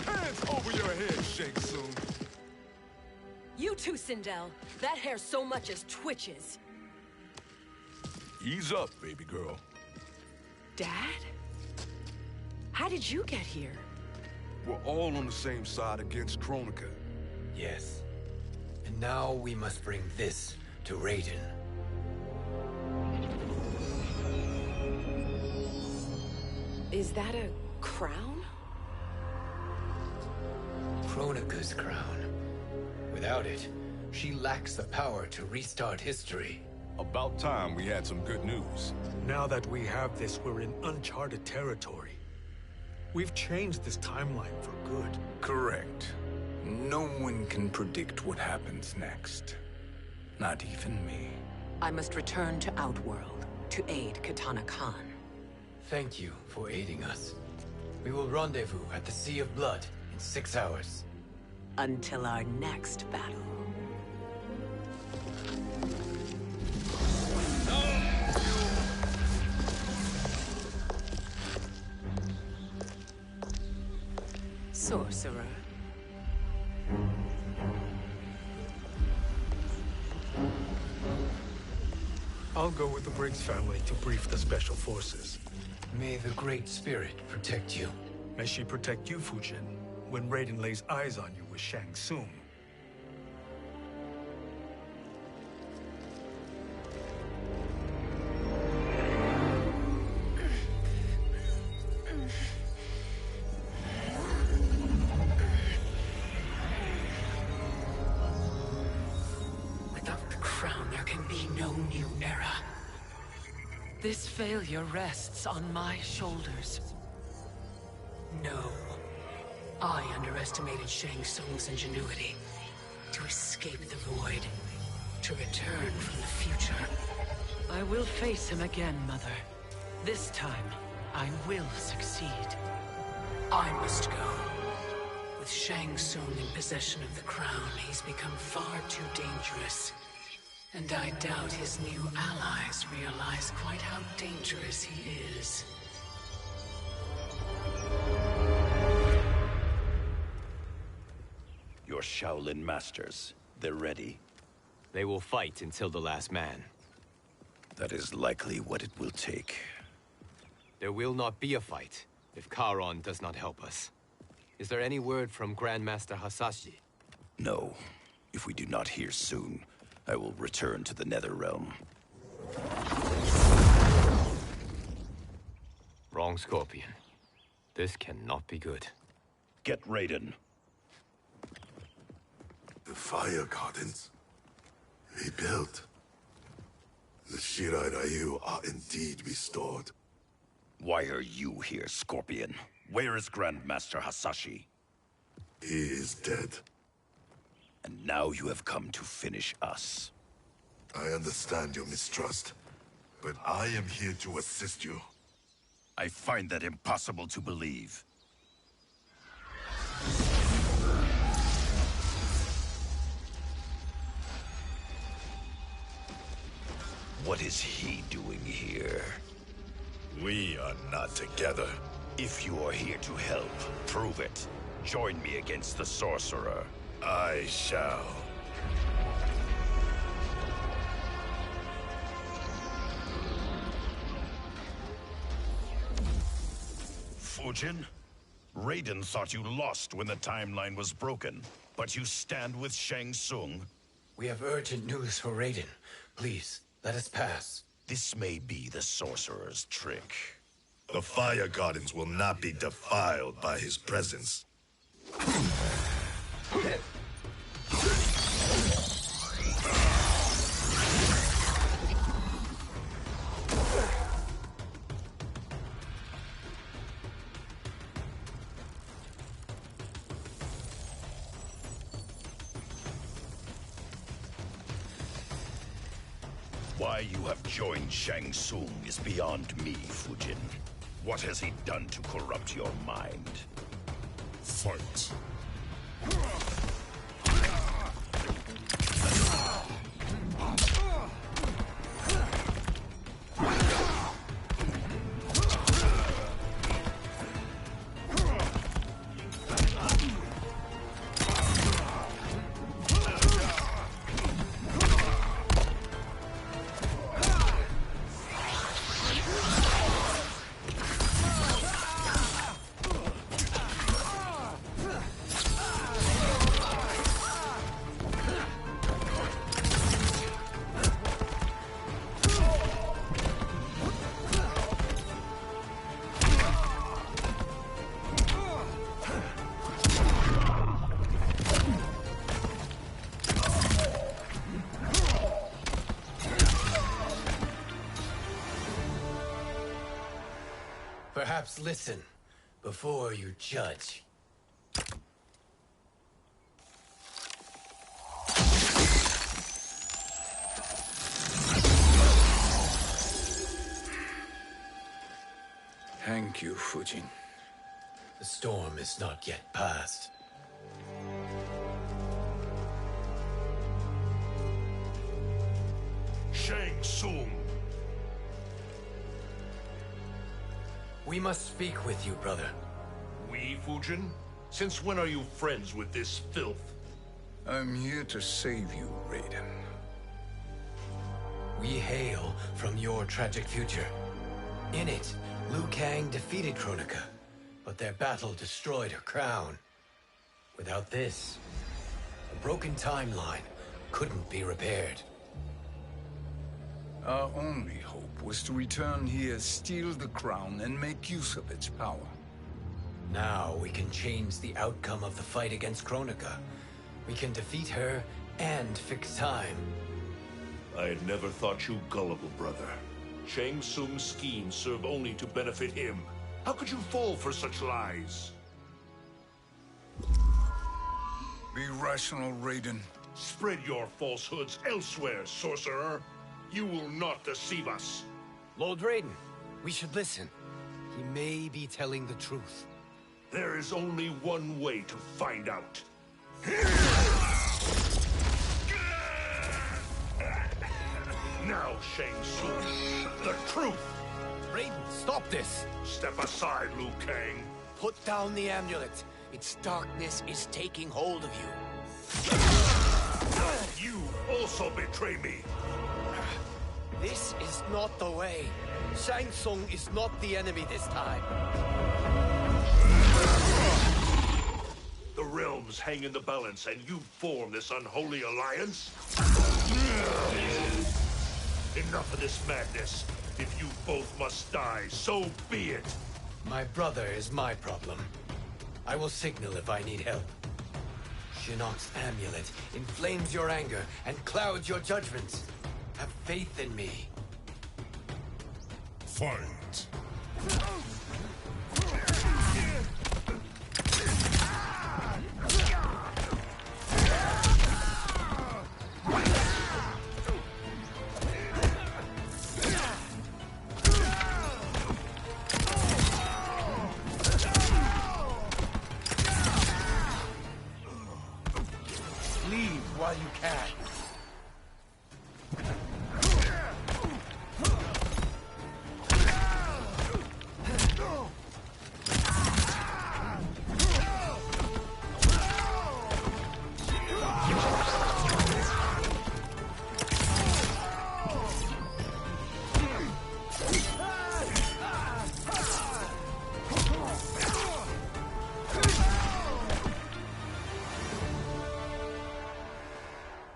Hands over your head, Shang Tsung. You too, Sindel. That hair so much as twitches. Ease up, baby girl. Dad? How did you get here? We're all on the same side against Kronika. Yes. And now we must bring this to Raiden. Is that a crown? Kronika's crown. Without it, she lacks the power to restart history. About time we had some good news. Now that we have this, we're in uncharted territory. We've changed this timeline for good. Correct. No one can predict what happens next. Not even me. I must return to Outworld to aid Katana Khan. Thank you for aiding us. We will rendezvous at the Sea of Blood in 6 hours. Until our next battle. Sorcerer. I'll go with the Briggs family to brief the Special Forces. May the Great Spirit protect you. May she protect you, Fujin, when Raiden lays eyes on you with Shang Tsung. Without the crown, there can be no new era. This failure rests on my shoulders. No. I underestimated Shang Tsung's ingenuity. To escape the void. To return from the future. I will face him again, Mother. This time, I will succeed. I must go. With Shang Tsung in possession of the crown, he's become far too dangerous. And I doubt his new allies realize quite how dangerous he is. Your Shaolin masters, they're ready. They will fight until the last man. That is likely what it will take. There will not be a fight if Charon does not help us. Is there any word from Grandmaster Hasashi? No. If we do not hear soon, I will return to the Netherrealm. Wrong, Scorpion. This cannot be good. Get Raiden. The fire gardens rebuilt. The Shirai Ryu are indeed restored. Why are you here, Scorpion? Where is Grandmaster Hasashi? He is dead. And now you have come to finish us. I understand your mistrust, but I am here to assist you. I find that impossible to believe. What is he doing here? We are not together. If you are here to help, prove it. Join me against the sorcerer. I shall. Fujin? Raiden thought you lost when the timeline was broken, but you stand with Shang Tsung. We have urgent news for Raiden. Please, let us pass. This may be the sorcerer's trick. The Fire Gardens will not be defiled by his presence. Why you have joined Shang Tsung is beyond me, Fujin. What has he done to corrupt your mind? Fight. Perhaps listen before you judge. Thank you, Fujin. The storm is not yet past. Shang Tsung. We must speak with you, brother. We, Fujin? Since when are you friends with this filth? I'm here to save you, Raiden. We hail from your tragic future. In it, Liu Kang defeated Kronika, but their battle destroyed her crown. Without this, a broken timeline couldn't be repaired. Our only hope was to return here, steal the crown, and make use of its power. Now we can change the outcome of the fight against Kronika. We can defeat her and fix time. I had never thought you gullible, brother. Shang Tsung's schemes serve only to benefit him. How could you fall for such lies? Be rational, Raiden. Spread your falsehoods elsewhere, sorcerer. You will not deceive us. Lord Raiden, we should listen. He may be telling the truth. There is only one way to find out. Now, Shang Tsung, the truth! Raiden, stop this! Step aside, Liu Kang. Put down the amulet. Its darkness is taking hold of you. You also betray me. This is not the way. Shang Tsung is not the enemy this time. The realms hang in the balance, and you form this unholy alliance? Enough of this madness. If you both must die, so be it. My brother is my problem. I will signal if I need help. Shinnok's amulet inflames your anger and clouds your judgments. Have faith in me. Fight. Leave while you can.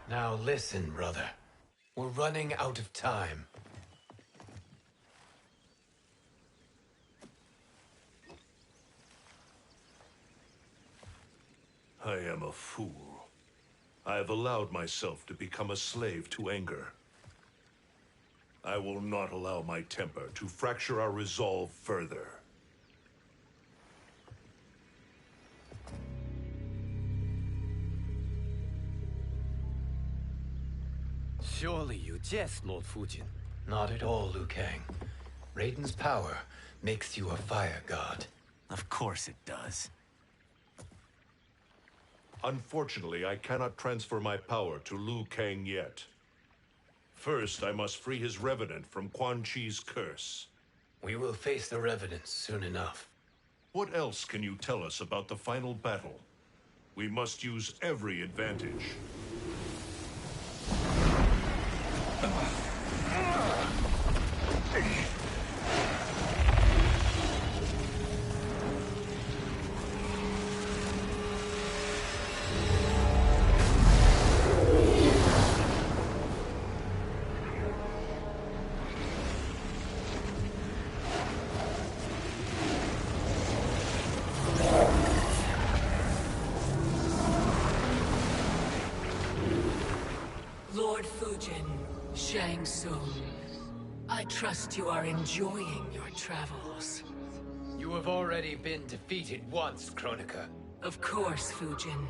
Now listen, brother. We're running out of time. I am a fool. I have allowed myself to become a slave to anger. I will not allow my temper to fracture our resolve further. Surely you jest, Lord Fujin. Not at all, Liu Kang. Raiden's power makes you a fire god. Of course it does. Unfortunately, I cannot transfer my power to Liu Kang yet. First, I must free his Revenant from Quan Chi's curse. We will face the Revenants soon enough. What else can you tell us about the final battle? We must use every advantage. Lord Fujin, Shang Tsung, I trust you are enjoying your travels. You have already been defeated once, Kronika. Of course, Fujin.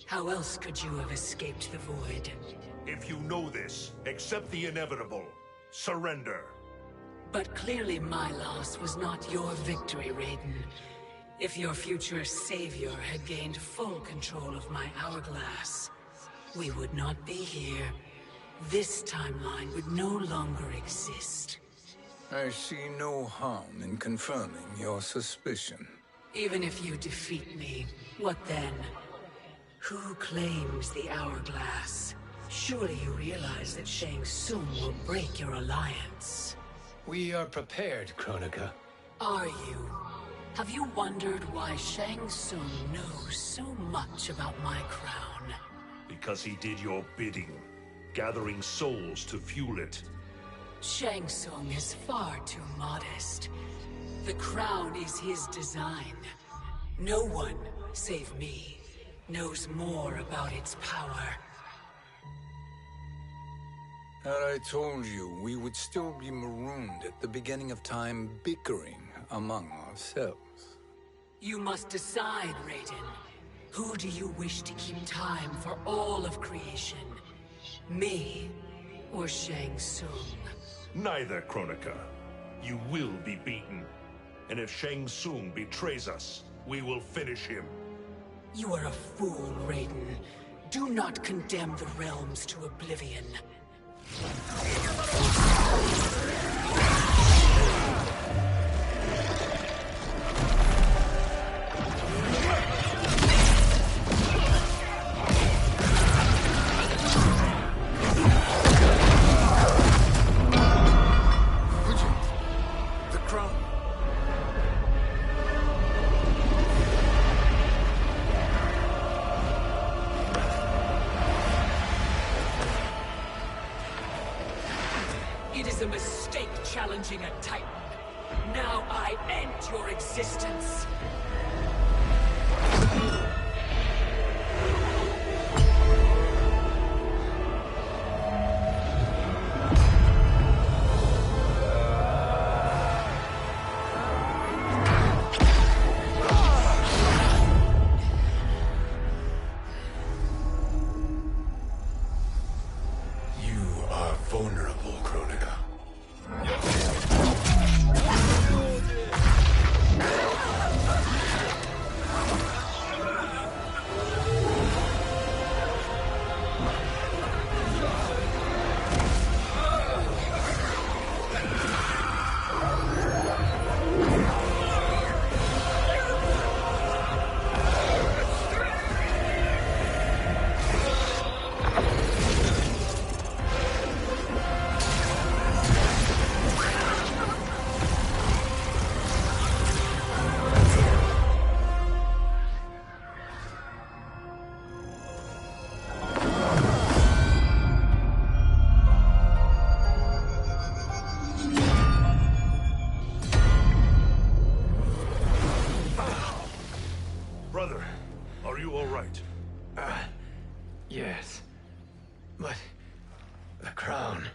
How else could you have escaped the void? If you know this, accept the inevitable. Surrender. But clearly my loss was not your victory, Raiden. If your future savior had gained full control of my hourglass, we would not be here. This timeline would no longer exist. I see no harm in confirming your suspicion. Even if you defeat me, what then? Who claims the hourglass? Surely you realize that Shang Tsung will break your alliance. We are prepared, Kronika. Are you? Have you wondered why Shang Tsung knows so much about my crown? Because he did your bidding, gathering souls to fuel it. Shang Tsung is far too modest. The crown is his design. No one, save me, knows more about its power. Had I told you, we would still be marooned at the beginning of time, bickering among ourselves. You must decide, Raiden. Who do you wish to keep time for all of creation? Me or Shang Tsung? Neither, Kronika. You will be beaten. And if Shang Tsung betrays us, we will finish him. You are a fool, Raiden. Do not condemn the realms to oblivion. It is a mistake challenging a Titan. Now I end your existence. You are vulnerable, Kronika. But... the crown...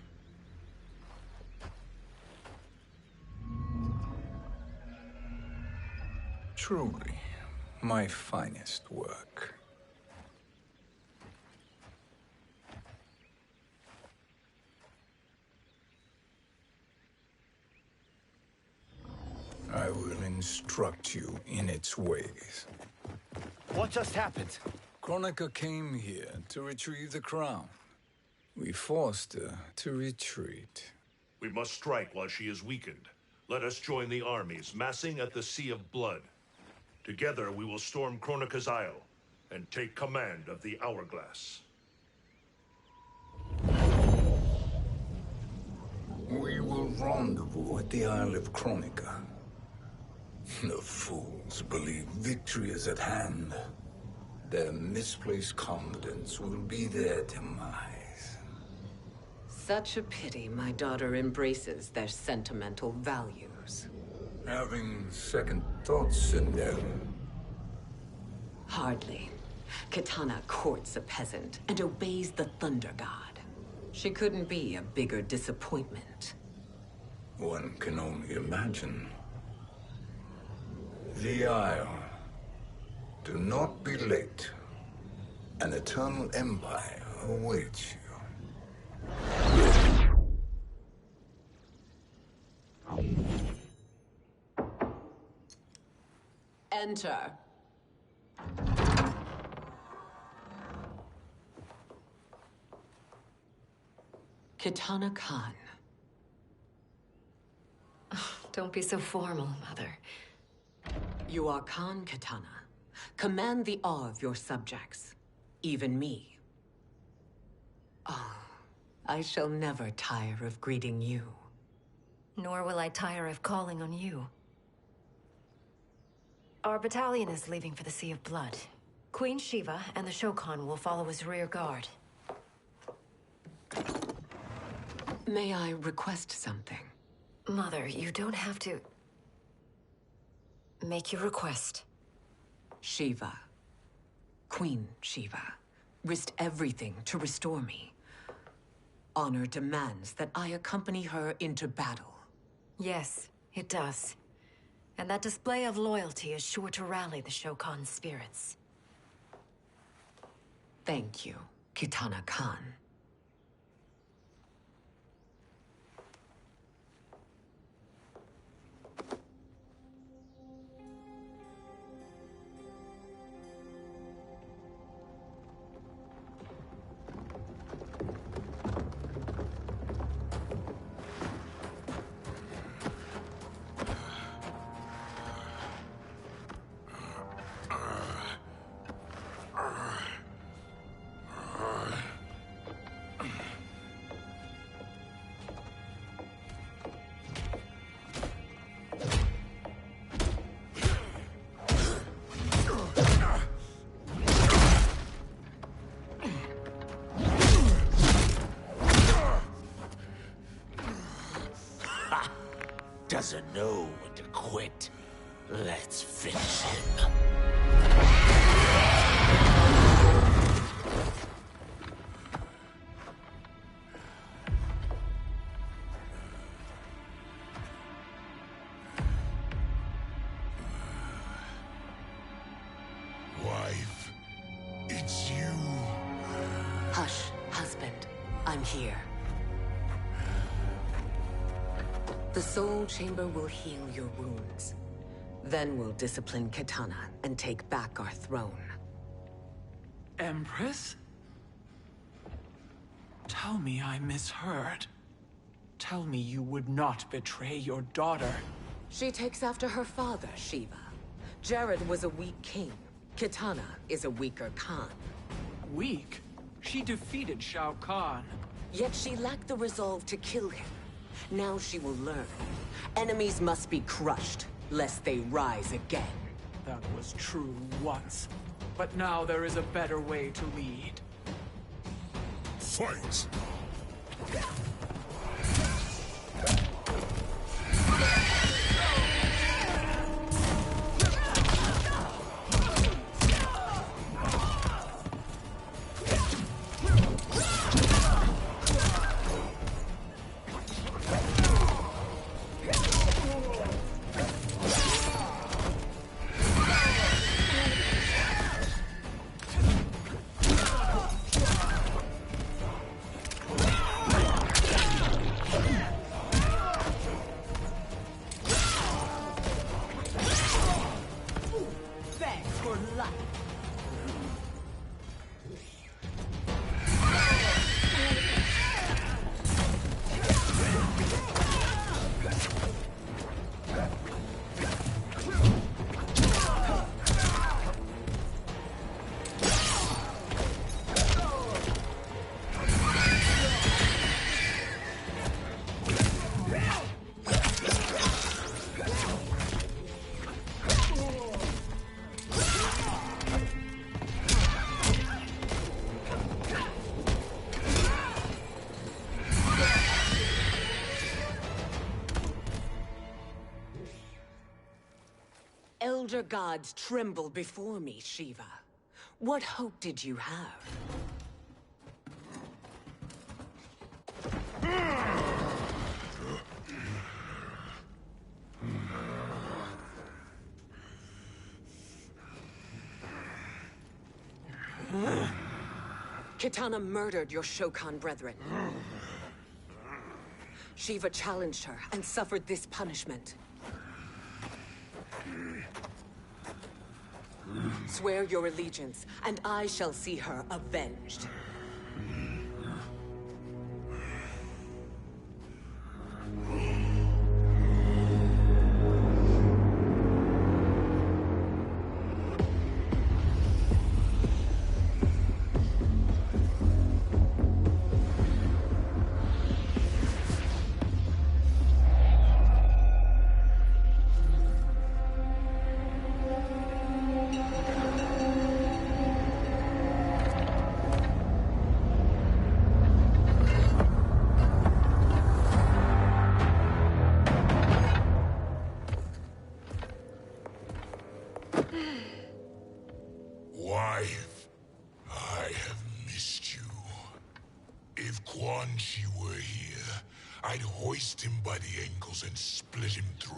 Truly, my finest work. I will instruct you in its ways. What just happened? Kronika came here to retrieve the crown. We forced her to retreat. We must strike while she is weakened. Let us join the armies, massing at the Sea of Blood. Together we will storm Kronika's Isle and take command of the Hourglass. We will rendezvous at the Isle of Kronika. The fools believe victory is at hand. Their misplaced confidence will be their demise. Such a pity my daughter embraces their sentimental values. Having second thoughts, Sindel. Hardly. Kitana courts a peasant and obeys the Thunder God. She couldn't be a bigger disappointment. One can only imagine. The Isle. Do not be late. An eternal empire awaits you. Enter. Kitana Khan. Don't be so formal, Mother. You are Khan Kitana. Command the awe of your subjects, even me. Oh, I shall never tire of greeting you. Nor will I tire of calling on you. Our battalion is leaving for the Sea of Blood. Queen Shiva and the Shokan will follow as rear guard. May I request something? Mother, you don't have to... make your request. Shiva. Queen Shiva. Risked everything to restore me. Honor demands that I accompany her into battle. Yes, it does. And that display of loyalty is sure to rally the Shokan's spirits. Thank you, Kitana Khan. Doesn't know when to quit. Let's finish him. Wife, it's you. Hush, husband. I'm here. The Soul Chamber will heal your wounds. Then we'll discipline Kitana and take back our throne. Empress? Tell me I misheard. Tell me you would not betray your daughter. She takes after her father, Shiva. Jared was a weak king. Kitana is a weaker Khan. Weak? She defeated Shao Kahn. Yet she lacked the resolve to kill him. Now she will learn. Enemies must be crushed, lest they rise again. That was true once. But now there is a better way to lead. Fight! elder gods tremble before me, Shiva. What hope did you have? Kitana murdered your Shokan brethren. Shiva challenged her and suffered this punishment. Swear your allegiance, and I shall see her avenged. Wife, I have missed you. If Quan Chi were here, I'd hoist him by the ankles and split him through.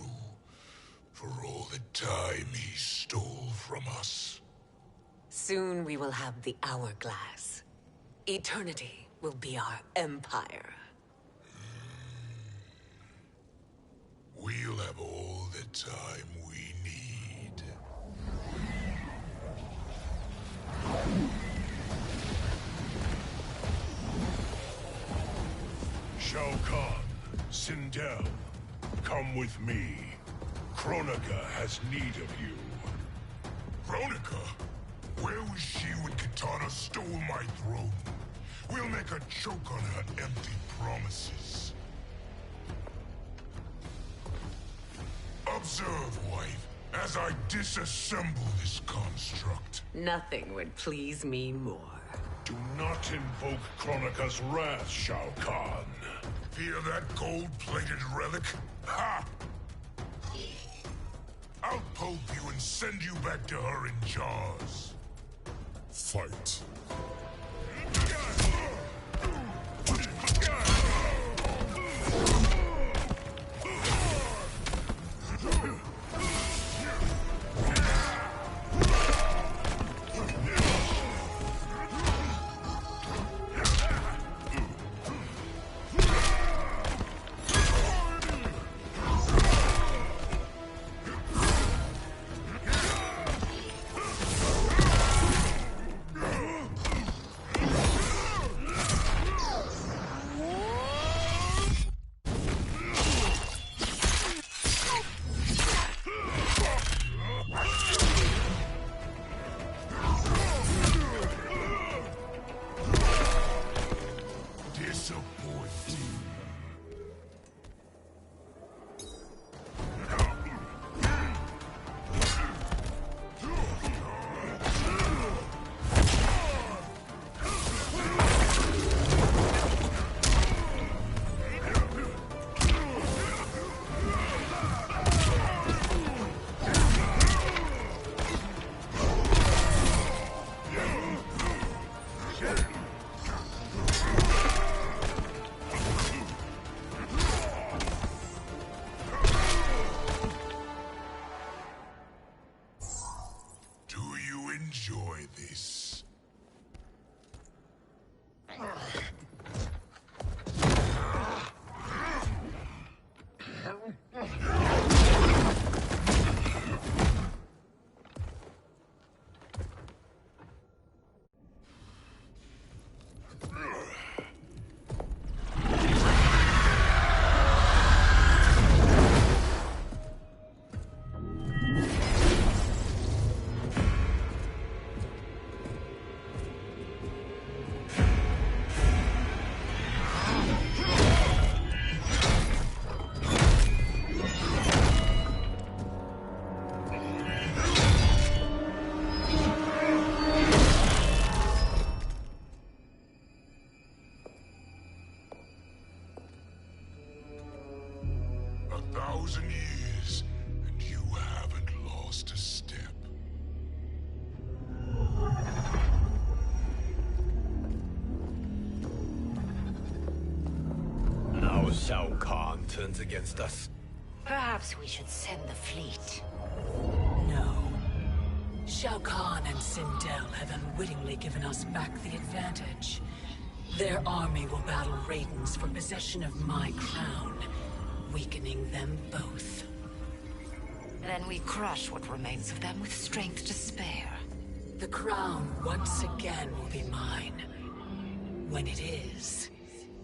For all the time he stole from us. Soon we will have the hourglass. Eternity will be our empire. We'll have all the time we need. Shao Kahn, Sindel, come with me. Kronika has need of you. Kronika? Where was she when Kitana stole my throne? We'll make her choke on her empty promises. Observe, wife, as I disassemble this construct. Nothing would please me more. Do not invoke Kronika's wrath, Shao Kahn. Fear that gold-plated relic? Ha! I'll poke you and send you back to her in jars. Fight. Shao Kahn turns against us. Perhaps we should send the fleet. No. Shao Kahn and Sindel have unwittingly given us back the advantage. Their army will battle Raidens for possession of my crown, weakening them both. Then we crush what remains of them with strength to spare. The crown once again will be mine. When it is,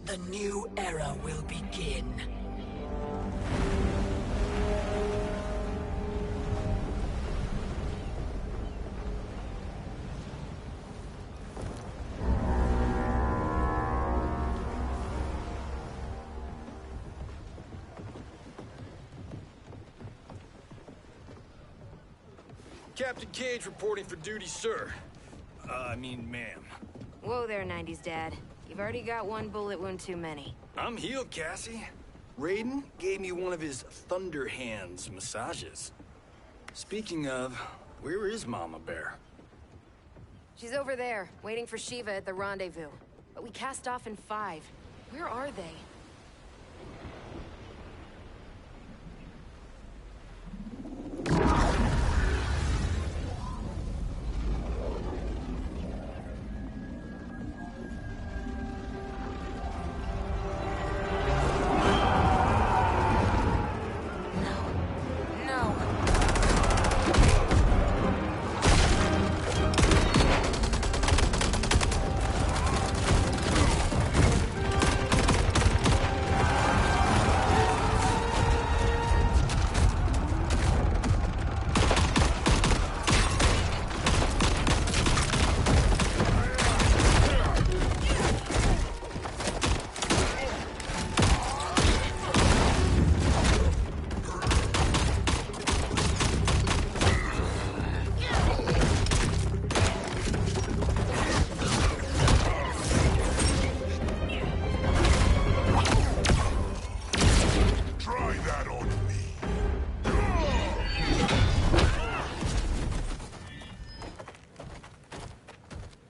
the new era will begin. Captain Cage reporting for duty, sir. Ma'am. Whoa there, 90s dad. You've already got one bullet wound too many. I'm healed, Cassie. Raiden gave me one of his Thunder Hands massages. Speaking of, where is Mama Bear? She's over there, waiting for Shiva at the rendezvous. But we cast off in 5. Where are they?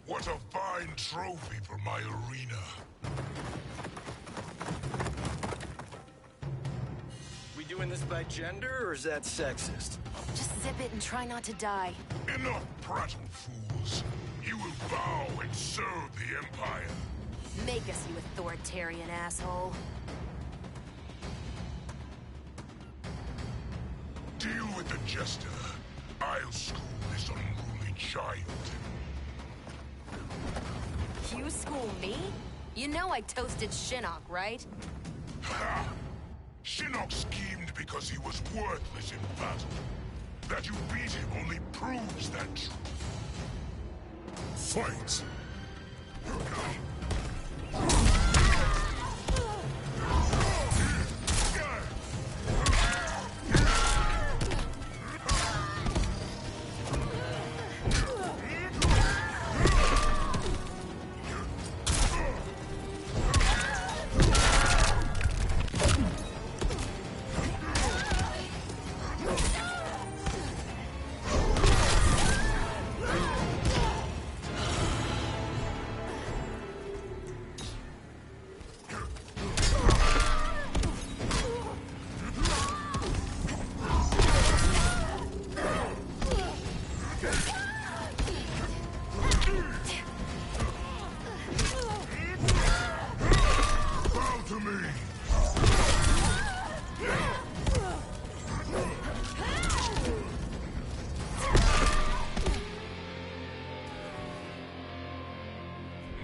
What a fine trophy for my arena. We doing this by gender, or is that sexist? Just zip it and try not to die. Enough prattle, fools. You will bow and serve the Empire. Make us, you authoritarian asshole. Deal with the Jester. I'll school this unruly giant. You school me? You know I toasted Shinnok, right? Ha! Shinnok schemed because he was worthless in battle. That you beat him only proves that truth. Fight!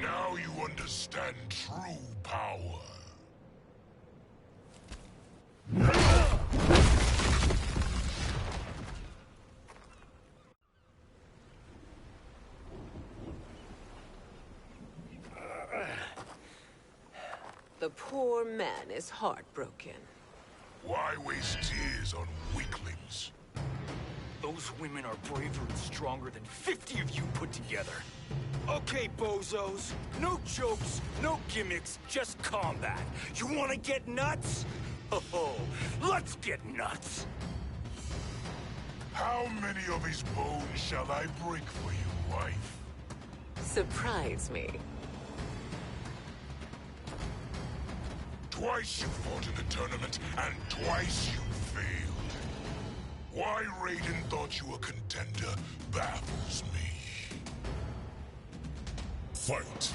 Now you understand true power. The poor man is heartbroken. Why waste tears on weaklings? Those women are braver and stronger than 50 of you put together. Okay, bozos. No jokes, no gimmicks, just combat. You wanna get nuts? Oh, let's get nuts! How many of his bones shall I break for you, wife? Surprise me. Twice you fought in the tournament, and twice you failed. Why Raiden thought you a contender baffles me. Fight!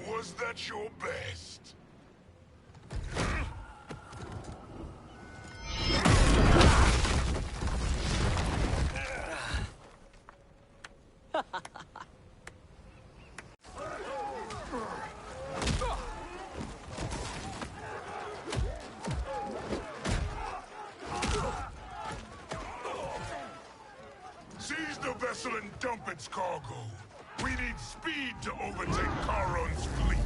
Was that your best? Seize the vessel and dump its cargo. We need speed to overtake Charon's fleet.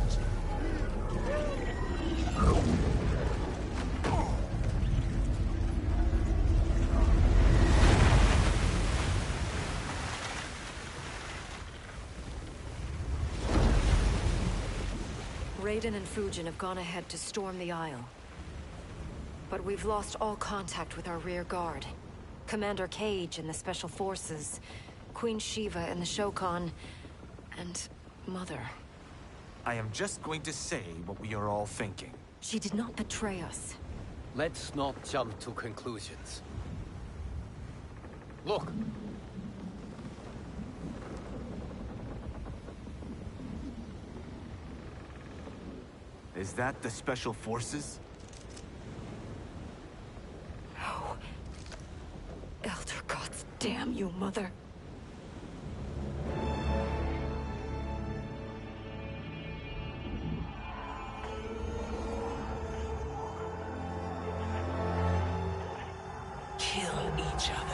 Raiden and Fujin have gone ahead to storm the Isle. But we've lost all contact with our rear guard. Commander Cage and the Special Forces, Queen Shiva and the Shokan, and Mother. I am just going to say what we are all thinking. She did not betray us. Let's not jump to conclusions. Look! Is that the Special Forces? No. Elder gods damn you, Mother. Kill each other.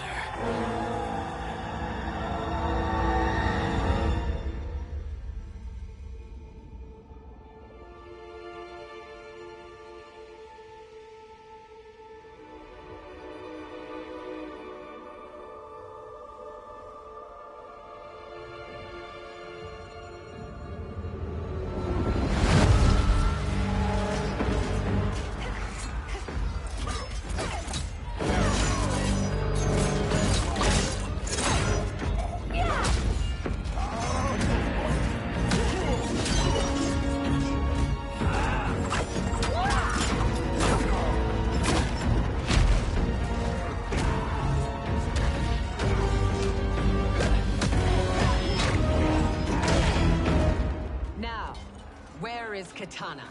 Where is Kitana?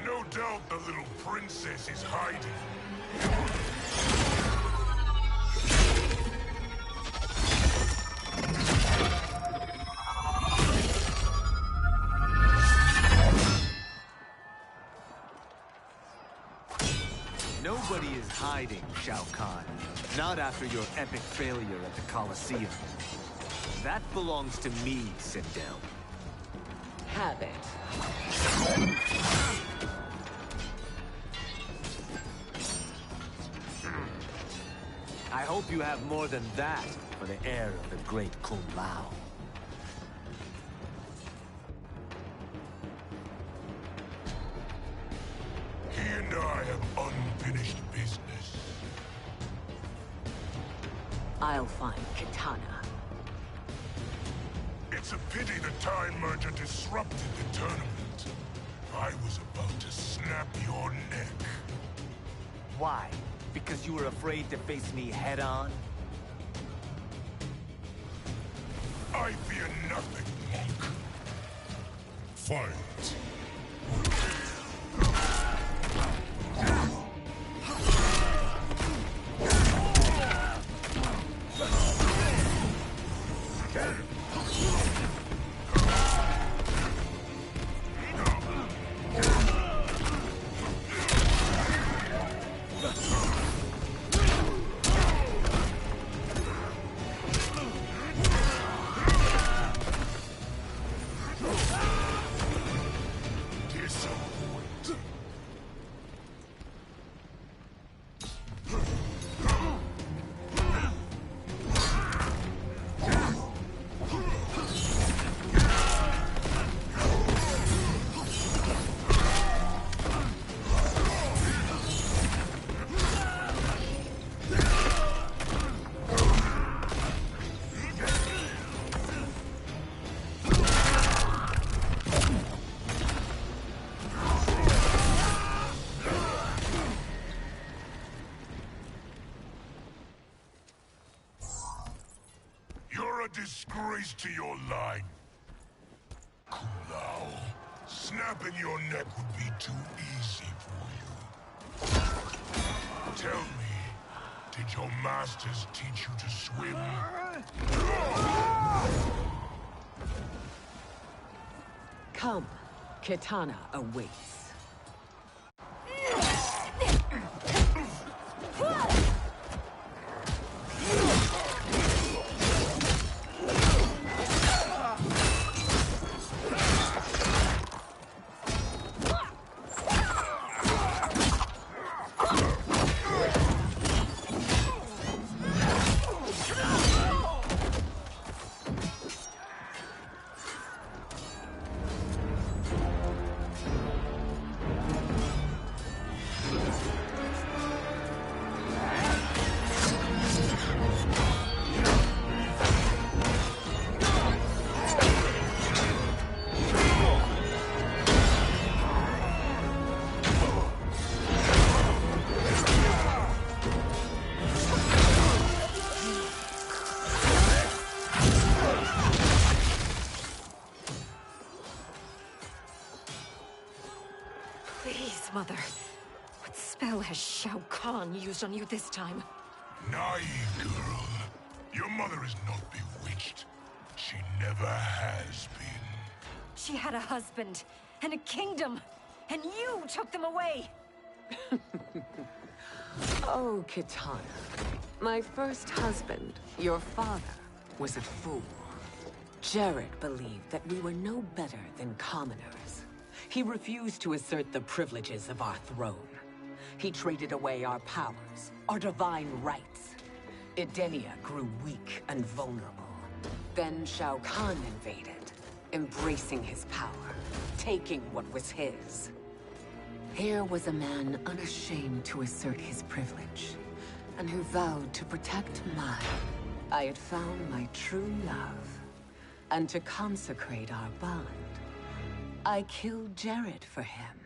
No doubt the little princess is hiding. Nobody is hiding, Shao Kahn. Not after your epic failure at the Colosseum. That belongs to me, Sindel. Have it. I hope you have more than that for the heir of the great Kung Lao. He and I have unfinished business. I'll find Kitana. If It's a pity the Time Merger disrupted the tournament. I was about to snap your neck. Why? Because you were afraid to face me head-on? I fear nothing, monk. Fight. Disgrace to your line. Kulao, snapping your neck would be too easy for you. Tell me, did your masters teach you to swim? Come, Kitana awaits. Please, Mother. What spell has Shao Kahn used on you this time? Naive girl. Your mother is not bewitched. She never has been. She had a husband and a kingdom, and you took them away! Oh, Kitana. My first husband, your father, was a fool. Jared believed that we were no better than commoners. He refused to assert the privileges of our throne. He traded away our powers, our divine rights. Edenia grew weak and vulnerable. Then Shao Kahn invaded, embracing his power, taking what was his. Here was a man unashamed to assert his privilege, and who vowed to protect mine. I had found my true love, and to consecrate our bond, I killed Jared for him.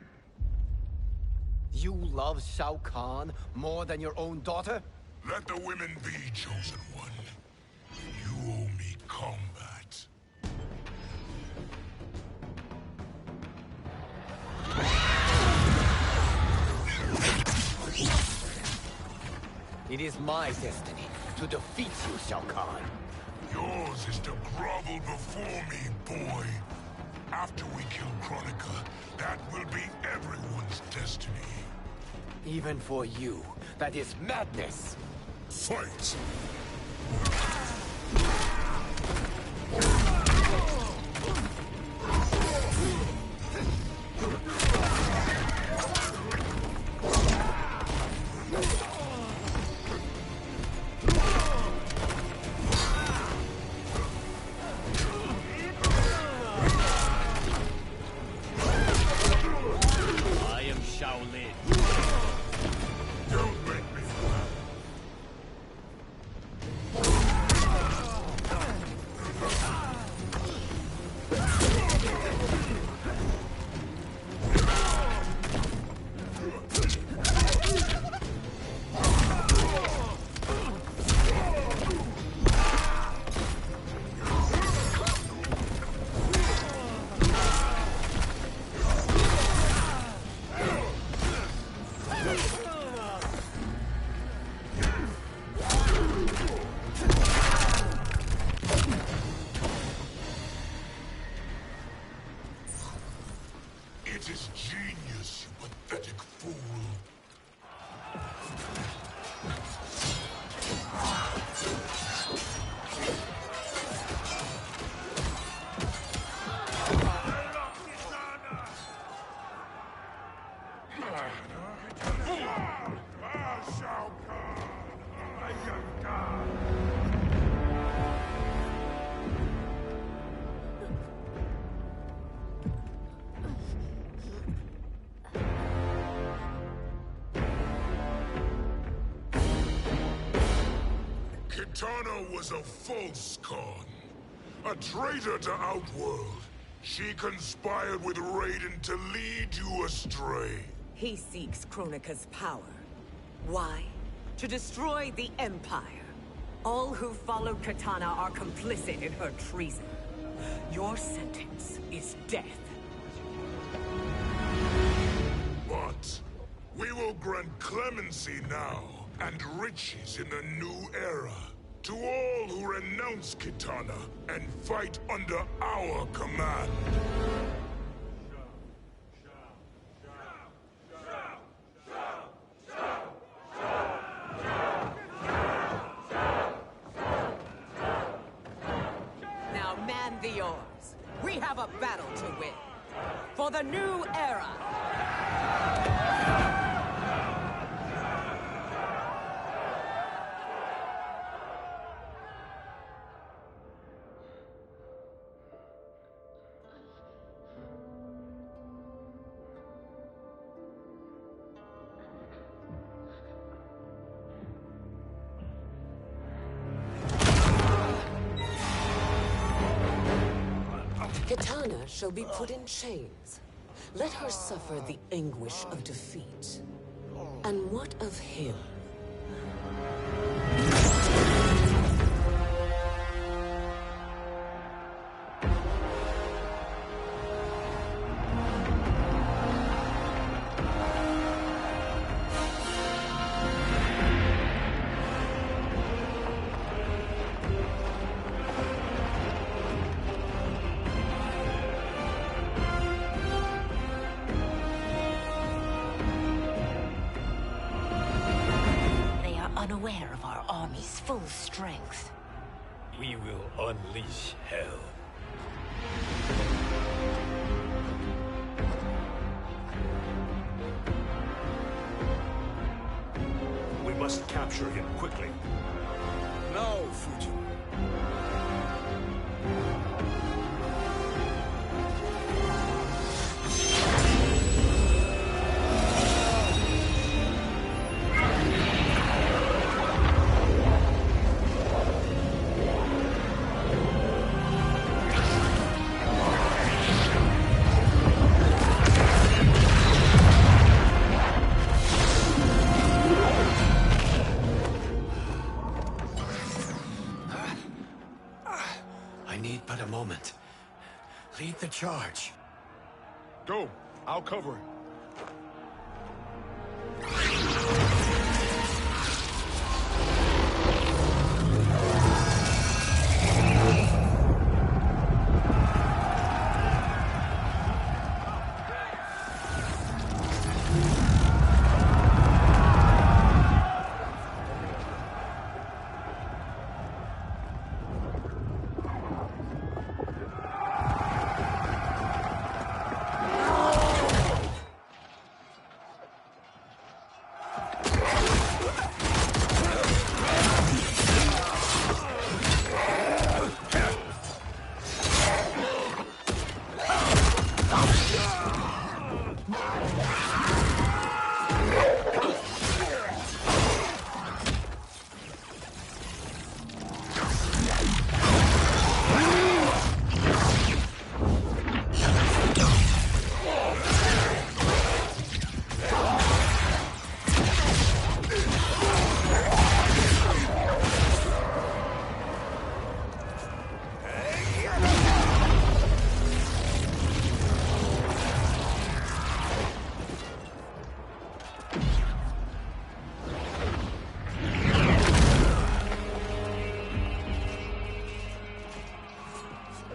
You love Shao Kahn more than your own daughter? Let the women be, chosen one. You owe me combat. It is my destiny to defeat you, Shao Kahn. Yours is to grovel before me, boy. After we kill Kronika, that will be everyone's destiny. Even for you, that is madness. Fight! It is genius, you pathetic fool. Kitana was a false Khan, a traitor to Outworld. She conspired with Raiden to lead you astray. He seeks Kronika's power. Why? To destroy the Empire. All who followed Kitana are complicit in her treason. Your sentence is death. But we will grant clemency now and riches in the new era to all who renounce Kitana and fight under our command. Now man the oars. We have a battle to win. For the new era. Kitana shall be put in chains. Let her suffer the anguish of defeat. And what of him? Unaware of our army's full strength. We will unleash hell. We must capture him quickly. No, Fujin. Lead the charge. Go. I'll cover it.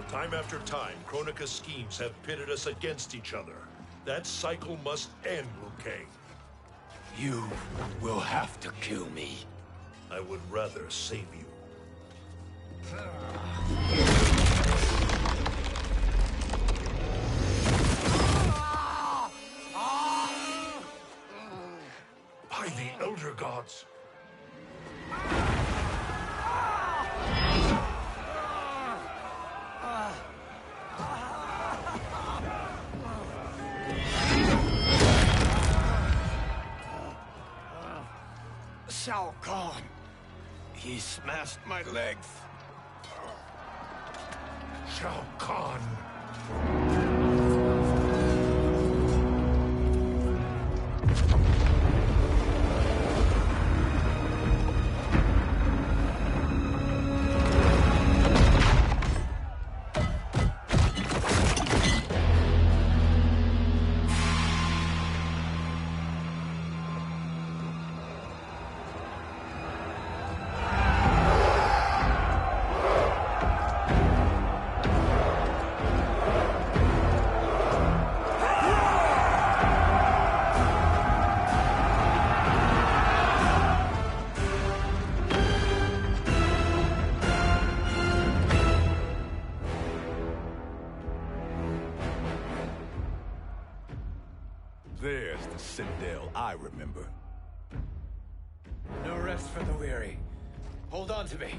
Time after time, Kronika's schemes have pitted us against each other. That cycle must end, Liu Kang. You will have to kill me. I would rather save you. By the Elder Gods! Shao Kahn! He smashed my legs. Shao Kahn! There's the Citadel I remember. No rest for the weary. Hold on to me.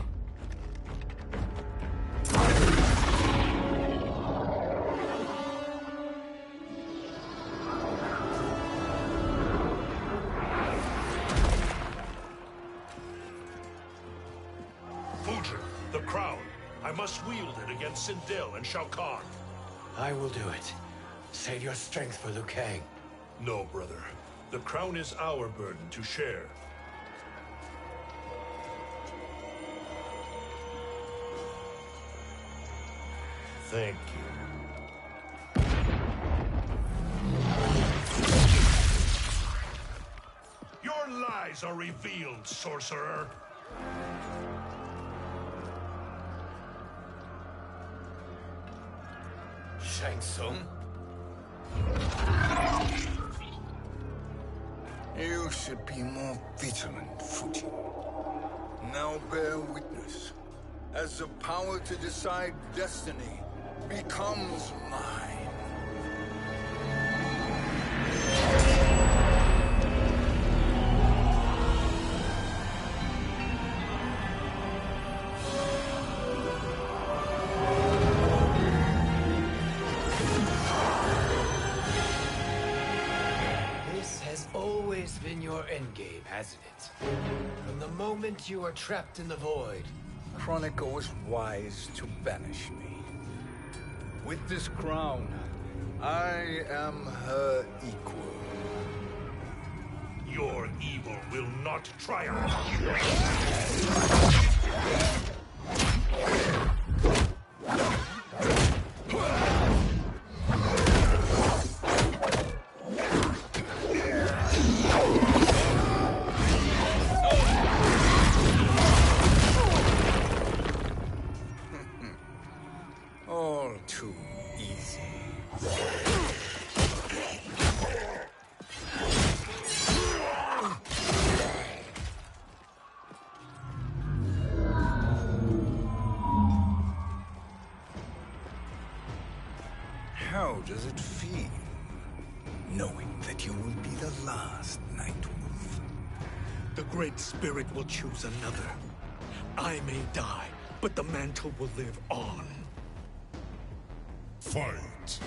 Fujin, the crown. I must wield it against Sindel and Shao Kahn. I will do it. Save your strength for Liu Kang. No, brother. The crown is our burden to share. Thank you. Your lies are revealed, sorcerer. Shang Tsung? You should be more vigilant, Fujin. Now bear witness, as the power to decide destiny becomes mine. Been your endgame, hasn't it? From the moment you were trapped in the void. Kronika was wise to banish me. With this crown, I am her equal. Your evil will not triumph. All too easy. How does it feel, knowing that you will be the last Nightwolf? The Great Spirit will choose another. I may die, but the mantle will live on. Fight!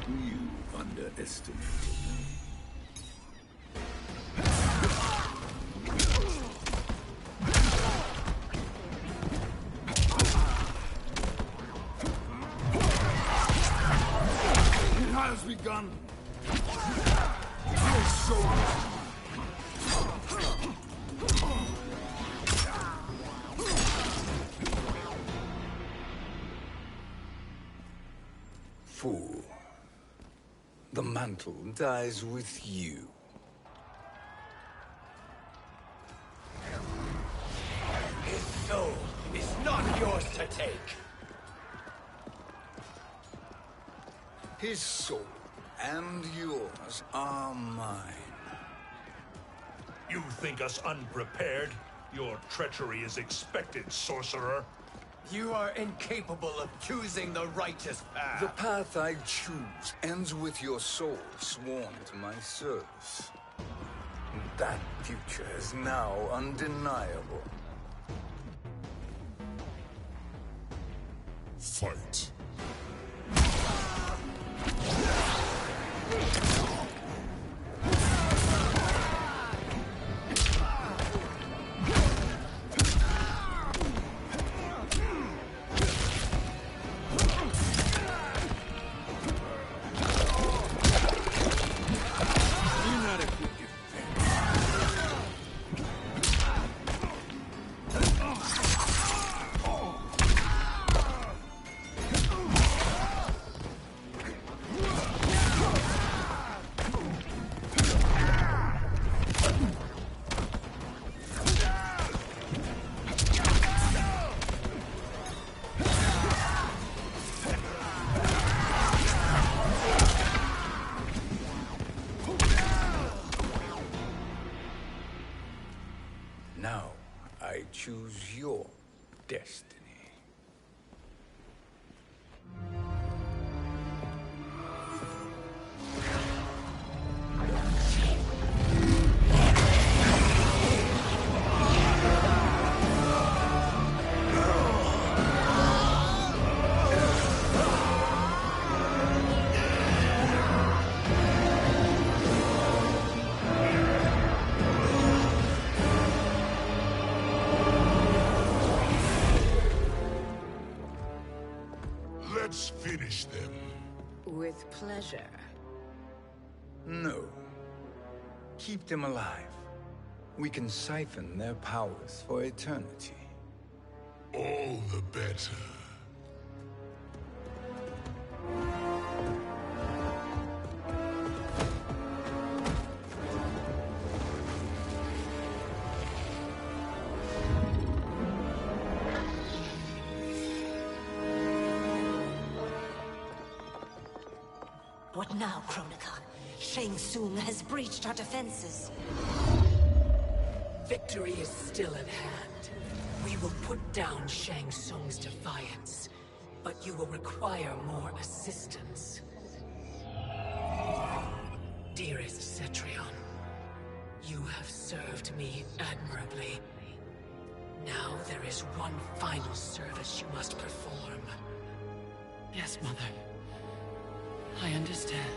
You underestimated me. mantle dies with you. His soul is not yours to take. His soul and yours are mine. You think us unprepared? Your treachery is expected, sorcerer. You are incapable of choosing the righteous path. The path I choose ends with your soul sworn to my service. That future is now undeniable. Fight. Now, I choose your destiny. Let's finish them. With pleasure. No. Keep them alive. We can siphon their powers for eternity. All the better. What now, Kronika? Shang Tsung has breached our defenses. Victory is still at hand. We will put down Shang Tsung's defiance, but you will require more assistance. Dearest Cetrion, you have served me admirably. Now there is one final service you must perform. Yes, Mother. I understand.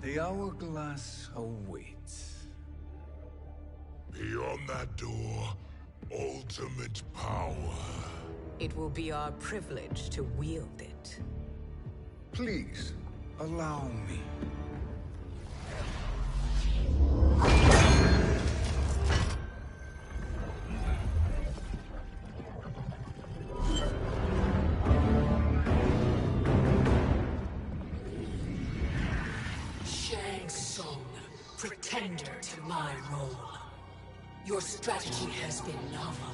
The hourglass awaits. Beyond that door, ultimate power. It will be our privilege to wield it. Please, allow me. Shang Tsung, pretender to my role. Your strategy has been novel,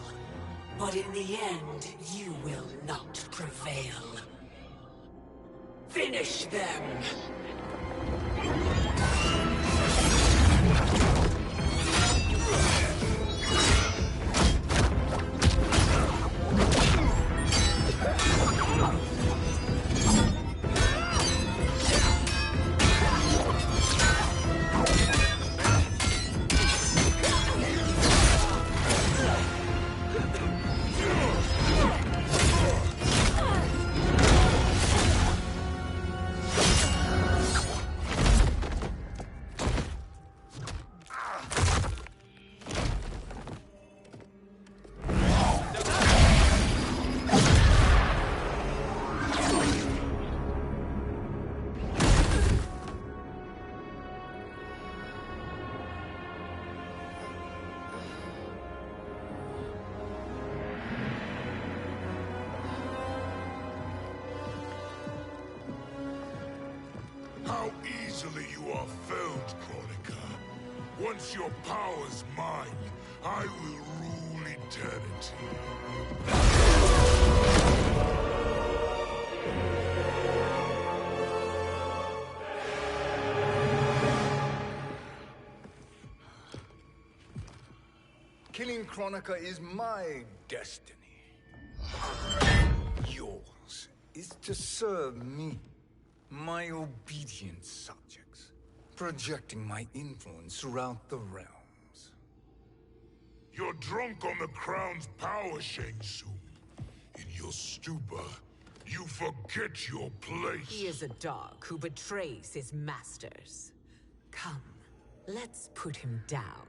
but in the end, you will not prevail. Finish them! easily you are felled, Kronika. Once your power's mine, I will rule eternity. Killing Kronika is my destiny. Yours is to serve me, my obedient subjects, projecting my influence throughout the realms. You're drunk on the Crown's power, Shang Tsung. In your stupor, you forget your place. He is a dog who betrays his masters. Come, let's put him down.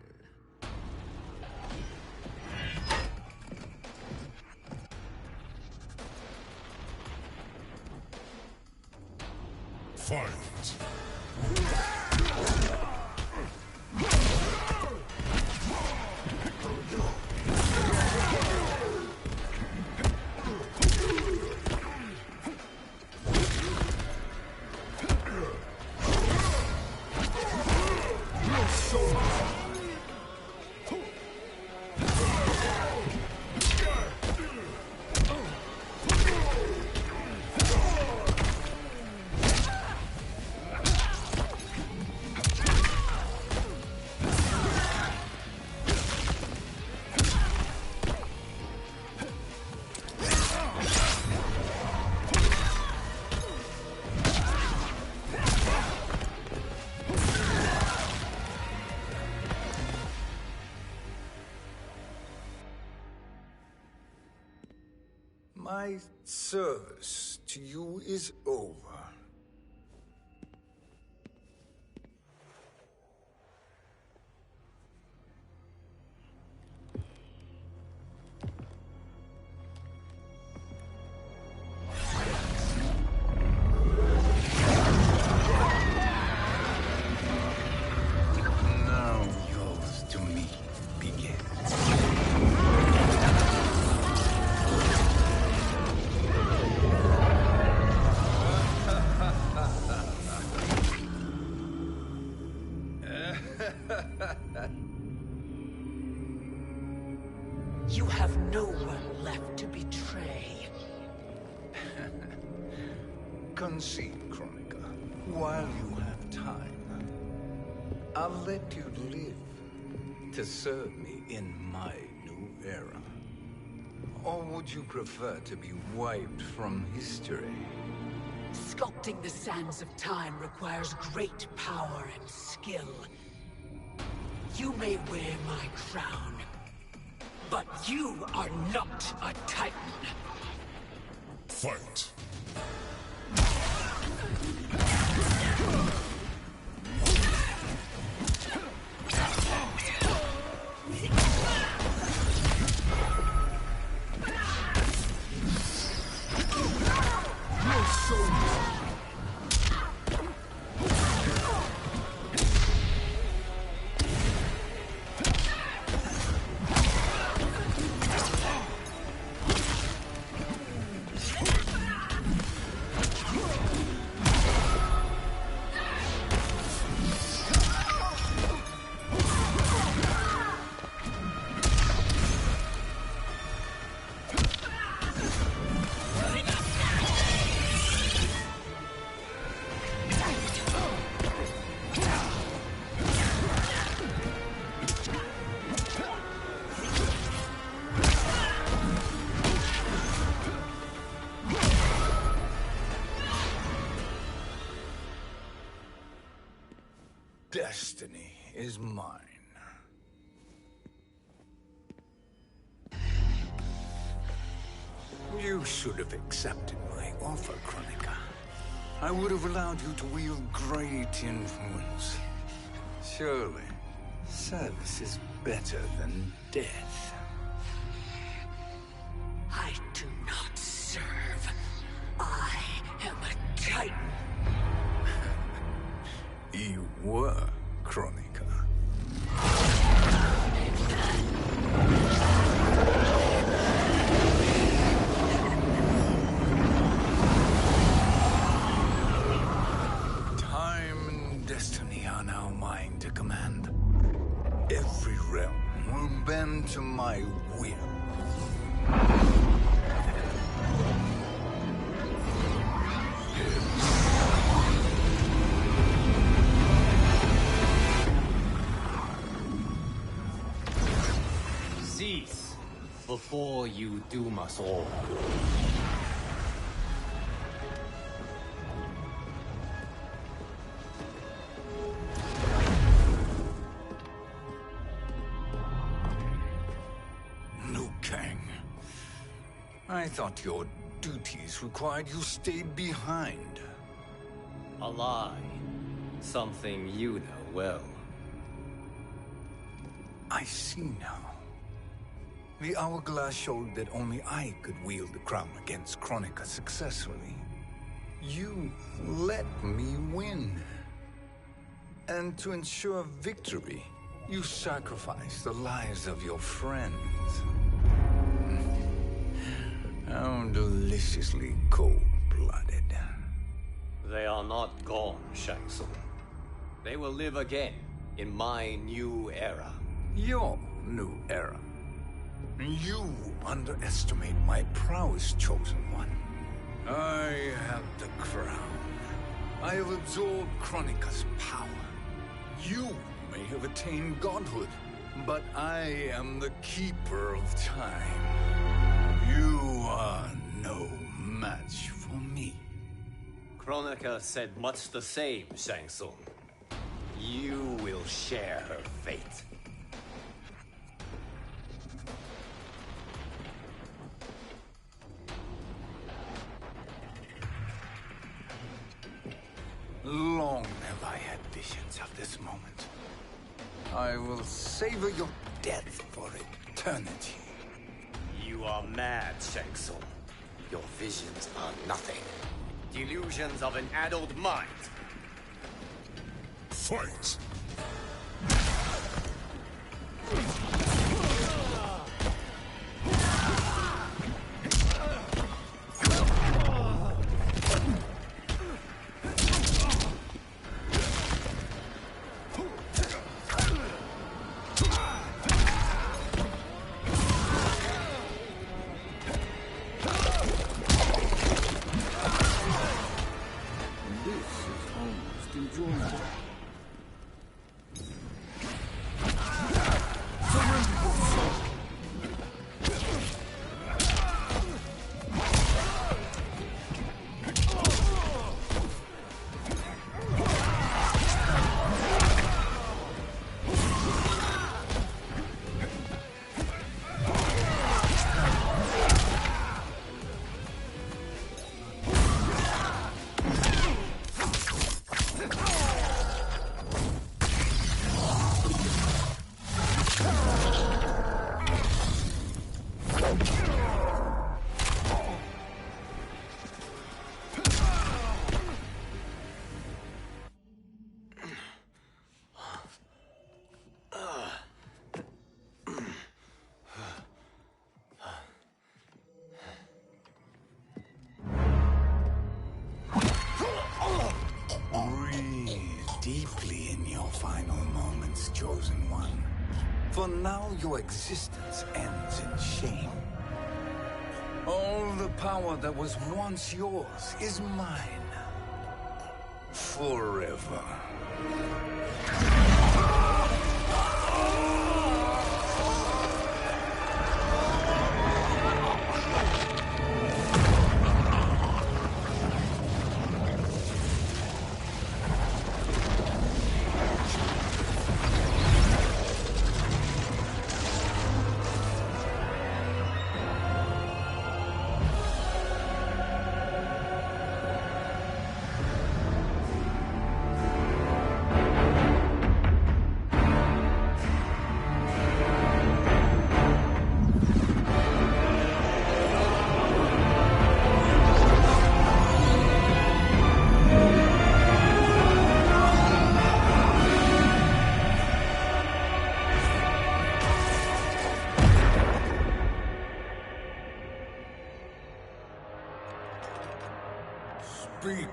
Fight! My service to you is over. Now yours to me begins. You have no one left to betray. Concede, Kronika, while you have time. I'll let you live to serve me in my new era. Or would you prefer to be wiped from history? Sculpting the sands of time requires great power and skill. You may wear my crown, but you are not a Titan. Fight! Destiny is mine. You should have accepted my offer, Kronika. I would have allowed you to wield great influence. Surely, service is better than death. I do not serve. I am a Titan. You were, Kronika. Time you doom us all. Liu Kang. I thought your duties required you stayed behind. A lie. Something you know well. I see now. The hourglass showed that only I could wield the crown against Kronika successfully. You let me win. And to ensure victory, you sacrificed the lives of your friends. How deliciously cold-blooded. They are not gone, Shang Tsung. They will live again in my new era. Your new era. You underestimate my prowess, Chosen One. I have the crown. I have absorbed Kronika's power. You may have attained godhood, but I am the keeper of time. You are no match for me. Kronika said much the same, Shang Tsung. You will share her fate. Long have I had visions of this moment. I will savor your death for eternity. You are mad, Shang Tsung. Your visions are nothing. Delusions of an addled mind. Fight! Deeply in your final moments, Chosen One. For now, your existence ends in shame. All the power that was once yours is mine. Forever. Speak,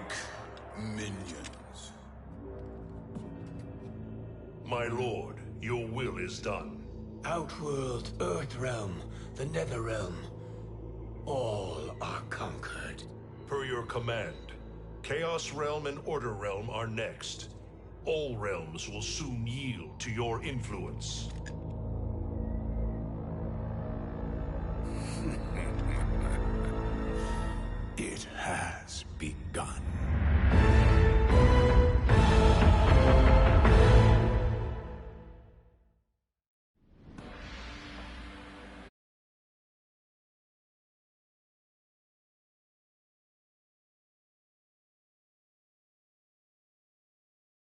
minions. My lord, your will is done. Outworld, Earthrealm, the Netherrealm. All are conquered. Per your command, Chaos Realm and Order Realm are next. All realms will soon yield to your influence.